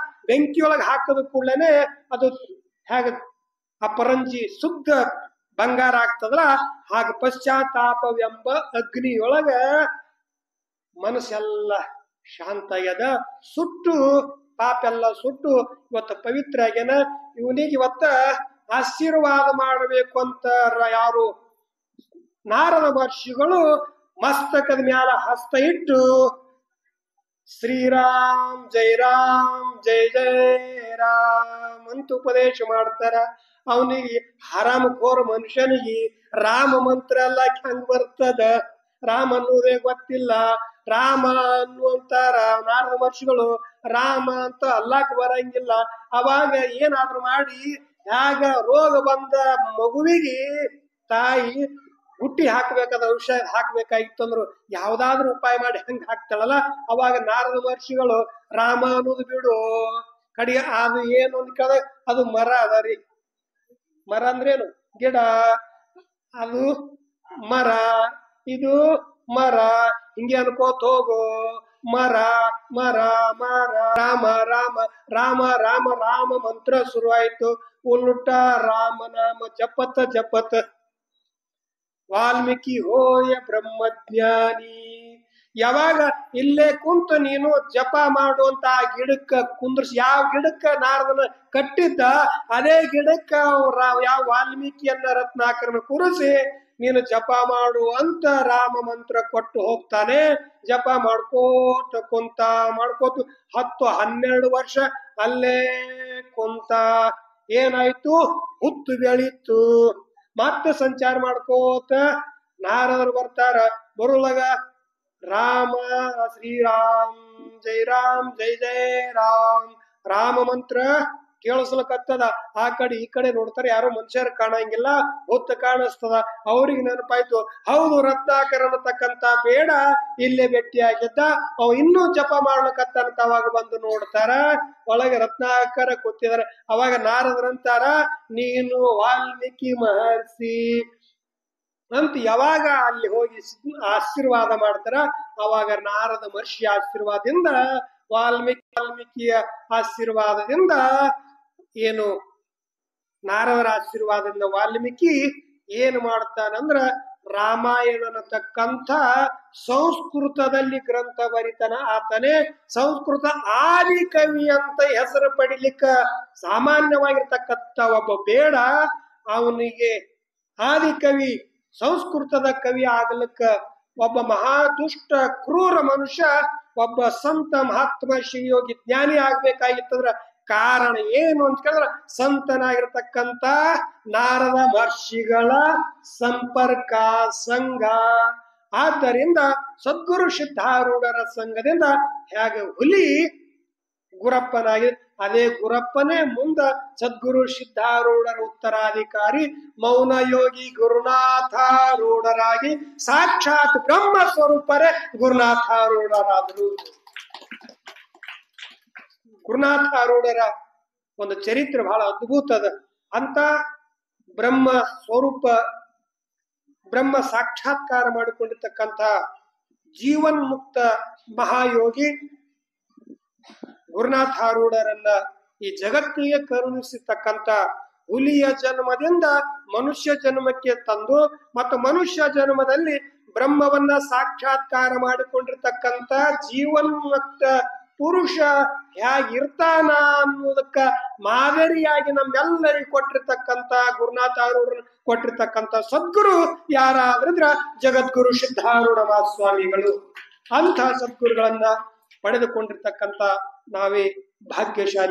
ಬೆಂಕಿಯೊಳಗ ಹಾಕದ ಕೂಡಲೇನೆ ಅದು ಹೇಗ ಅಪರಂಜಿ ಶುದ್ಧ ಬಂಗಾರ ಆಗ್ತದಲ್ಲ, ಹಾಗ ಪಶ್ಚಾತ್ತಾಪವೆಂಬ ಅಗ್ನಿಯೊಳಗ ಮನಸ್ಸೆಲ್ಲ ಶಾಂತ ಆಗ್ಯದ. ಸುಟ್ಟು ಪಾಪೆಲ್ಲ ಸುಟ್ಟು ಇವತ್ತ ಪವಿತ್ರ ಆಗ್ಯಾನ. ಇವನಿಗೆ ಇವತ್ತ ಆಶೀರ್ವಾದ ಮಾಡಬೇಕು ಅಂತ ಯಾರು? ನಾರದ ಮಹರ್ಷಿಗಳು ಮಸ್ತಕದ ಮ್ಯಾಲ ಹಸ್ತ ಇಟ್ಟು ಶ್ರೀರಾಮ್ ಜೈ ರಾಮ್ ಜೈ ಜೈ ರಾಮ್ ಅಂತ ಉಪದೇಶ ಮಾಡ್ತಾರ. ಅವನಿಗೆ ಹರಾಮಖೋರ ಮನುಷ್ಯನಿಗೆ ರಾಮ ಮಂತ್ರ ಎಲ್ಲ ಹೆಂಗ್ ಬರ್ತದ? ರಾಮ ಅನ್ನೋದೇ ಗೊತ್ತಿಲ್ಲ. ರಾಮ ಅನ್ನುವಂತಾರ ನಾರದ ಮಹರ್ಷಿಗಳು ರಾಮ ಅಂತ ಅಲ್ಲಾಕ್ ಬರಂಗಿಲ್ಲ. ಅವಾಗ ಏನಾದ್ರು ಮಾಡಿ ಹ್ಯಾಗ ರೋಗ ಬಂದ ಮಗುವಿಗೆ ತಾಯಿ ಹುಟ್ಟಿ ಹಾಕ್ಬೇಕಾದ ಔಷಧ ಹಾಕ್ಬೇಕಾಗಿತ್ತಂದ್ರು ಯಾವ್ದಾದ್ರು ಉಪಾಯ ಮಾಡಿ ಹಂಗ ಹಾಕ್ತಾಳಲ್ಲ. ಅವಾಗ ನಾರದ ಮಹರ್ಷಿಗಳು ರಾಮ ಅನ್ನೋದು ಬಿಡು, ಕಡಿಗೆ ಅದು ಏನು ಅಂತ ಕೇಳ, ಅದು ಮರ ಅದ ರೀ. ಮರ ಅಂದ್ರೇನು? ಗಿಡ. ಅದು ಮರ, ಇದು ಮರ, ಹಿಂಗೆ ಅನ್ಕೋತ ಹೋಗು. ಮರ ಮರ ಮರ ರಾಮ ರಾಮ ರಾಮ ರಾಮ ರಾಮ ಮಂತ್ರ ಶುರುವಾಯ್ತು. ಉಲ್ಟ ರಾಮನಾಮ ಜಪತ ಜಪತ. ವಾಲ್ಮೀಕಿ ಹೋಯ ಬ್ರಹ್ಮಜ್ಞಾನಿ. ಯಾವಾಗ ಇಲ್ಲೇ ಕುಂತು ನೀನು ಜಪ ಮಾಡುವಂತ ಗಿಡಕ್ಕ ಕುಂದ್ರಿಸಿ, ಯಾವ ಗಿಡಕ್ಕ ನಾರದನ ಕಟ್ಟಿದ್ದ ಅದೇ ಗಿಡಕ್ಕ ಯಾವ ವಾಲ್ಮೀಕಿಯನ್ನ ರತ್ನಾಕರನ ಕೂರಿಸಿ ನೀನು ಜಪ ಮಾಡು ಅಂತ ರಾಮ ಮಂತ್ರ ಕೊಟ್ಟು ಹೋಗ್ತಾನೆ. ಜಪ ಮಾಡ್ಕೋತ ಕುಂತ ಮಾಡ್ಕೋತ 10-12 ವರ್ಷ ಅಲ್ಲೇ ಕುಂತ. ಏನಾಯ್ತು? ಹುತ್ತು ಬೆಳೀತು. ಮತ್ತೆ ಸಂಚಾರ ಮಾಡ್ಕೋತ ನಾರದರು ಬರ್ತಾರ. ಬರುವಾಗ ರಾಮ ಶ್ರೀರಾಮ್ ಜೈ ರಾಮ್ ಜೈ ಜೈ ರಾಮ್ ರಾಮ ಮಂತ್ರ ಕೇಳಿಸ್ಲಕತ್ತದ. ಆ ಕಡೆ ಈ ಕಡೆ ನೋಡ್ತಾರೆ, ಯಾರೋ ಮನುಷ್ಯರು ಕಾಣಂಗಿಲ್ಲ, ಹೊತ್ತು ಕಾಣಿಸ್ತದ. ಅವ್ರಿಗೆ ನೆನಪಾಯ್ತು, ಹೌದು ರತ್ನಾಕರನ ತಕ್ಕಂತ ಬೇಡ ಇಲ್ಲೇ ಭೇಟಿಯಾಗಿದ್ದ, ಅವ್ ಇನ್ನೂ ಜಪ ಮಾಡ್ಲಕತ್ತಂತ. ಅವಾಗ ಬಂದು ನೋಡ್ತಾರ, ಒಳಗೆ ರತ್ನಾಕರ ಕೂತಿದಾರೆ. ಅವಾಗ ನಾರದರಂತಾರ, ನೀನು ವಾಲ್ಮೀಕಿ ಮಹರ್ಷಿ ಅಂತ ಯಾವಾಗ ಅಲ್ಲಿ ಹೋಗಿ ಆಶೀರ್ವಾದ ಮಾಡ್ತಾರ, ಅವಾಗ ನಾರದ ಮಹರ್ಷಿ ಆಶೀರ್ವಾದದಿಂದ ವಾಲ್ಮೀಕಿಯ ಆಶೀರ್ವಾದದಿಂದ ಏನು ನಾರದರ ಆಶೀರ್ವಾದದಿಂದ ವಾಲ್ಮೀಕಿ ಏನು ಮಾಡ್ತಾನಂದ್ರ ರಾಮಾಯಣನ ತಕ್ಕಂಥ ಸಂಸ್ಕೃತದಲ್ಲಿ ಗ್ರಂಥ ಬರಿತಾನ. ಆತನೇ ಸಂಸ್ಕೃತ ಆದಿ ಕವಿ ಅಂತ ಹೆಸರು ಪಡಿಲಿಕ್ಕ ಸಾಮಾನ್ಯವಾಗಿರ್ತಕ್ಕಂಥ ಒಬ್ಬ ಬೇಡ. ಅವನಿಗೆ ಆದಿಕವಿ ಸಂಸ್ಕೃತದ ಕವಿ ಆಗ್ಲಿಕ್ಕ ಒಬ್ಬ ಮಹಾದುಷ್ಟ ಕ್ರೂರ ಮನುಷ್ಯ, ಒಬ್ಬ ಸಂತ ಮಹಾತ್ಮ ಶಿವಯೋಗಿ ಜ್ಞಾನಿ ಆಗ್ಬೇಕಾಗಿತ್ತಂದ್ರ ಕಾರಣ ಏನು ಅಂತ ಕೇಳಿದ್ರ ಸಂತನಾಗಿರ್ತಕ್ಕಂಥ ನಾರದ ಮಹರ್ಷಿಗಳ ಸಂಪರ್ಕ ಸಂಘ. ಆದ್ದರಿಂದ ಸದ್ಗುರು ಸಿದ್ಧಾರೂಢರ ಸಂಘದಿಂದ ಹೇಗೆ ಹುಲಿ ಗುರಪ್ಪನಾಗಿ, ಅದೇ ಗುರಪ್ಪನೇ ಮುಂದ ಸದ್ಗುರು ಸಿದ್ಧಾರೂಢರ ಉತ್ತರಾಧಿಕಾರಿ ಮೌನ ಯೋಗಿ ಗುರುನಾಥಾರೂಢರಾಗಿ ಸಾಕ್ಷಾತ್ ಬ್ರಹ್ಮ ಸ್ವರೂಪರೇ ಗುರುನಾಥಾರೂಢರಾದರು. ಗುರುನಾಥಾರೂಢರ ಒಂದು ಚರಿತ್ರೆ ಬಹಳ ಅದ್ಭುತದ. ಅಂತ ಬ್ರಹ್ಮ ಸ್ವರೂಪ, ಬ್ರಹ್ಮ ಸಾಕ್ಷಾತ್ಕಾರ ಮಾಡಿಕೊಂಡಿರ್ತಕ್ಕಂಥ ಜೀವನ್ಮುಕ್ತ ಮಹಾಯೋಗಿ ಗುರುನಾಥಾರೂಢರನ್ನ ಈ ಜಗತ್ತಿಗೆ ಕರುಣಿಸಿರ್ತಕ್ಕಂಥ ಹುಲಿಯ ಜನ್ಮದಿಂದ ಮನುಷ್ಯ ಜನ್ಮಕ್ಕೆ ತಂದು ಮತ್ತು ಮನುಷ್ಯ ಜನ್ಮದಲ್ಲಿ ಬ್ರಹ್ಮವನ್ನ ಸಾಕ್ಷಾತ್ಕಾರ ಮಾಡಿಕೊಂಡಿರ್ತಕ್ಕಂಥ ಜೀವನ್ಮುಕ್ತ ಪುರುಷ ಹೇಗಿರ್ತಾನ ಅನ್ನೋದಕ್ಕ ಮಾದರಿಯಾಗಿ ನಮ್ಮೆಲ್ಲರಿಗೂ ಕೊಟ್ಟಿರ್ತಕ್ಕಂಥ ಗುರುನಾಥಾರೂಢರು ಕೊಟ್ಟಿರ್ತಕ್ಕಂಥ ಸದ್ಗುರು ಯಾರಾದ್ರಿದ್ರ ಜಗದ್ಗುರು ಸಿದ್ಧಾರೂಢ ಮಹಾಸ್ವಾಮಿಗಳು. ಅಂಥ ಸದ್ಗುರುಗಳನ್ನ ಪಡೆದುಕೊಂಡಿರ್ತಕ್ಕಂಥ ನಾವೇ ಭಾಗ್ಯಶಾಲಿ.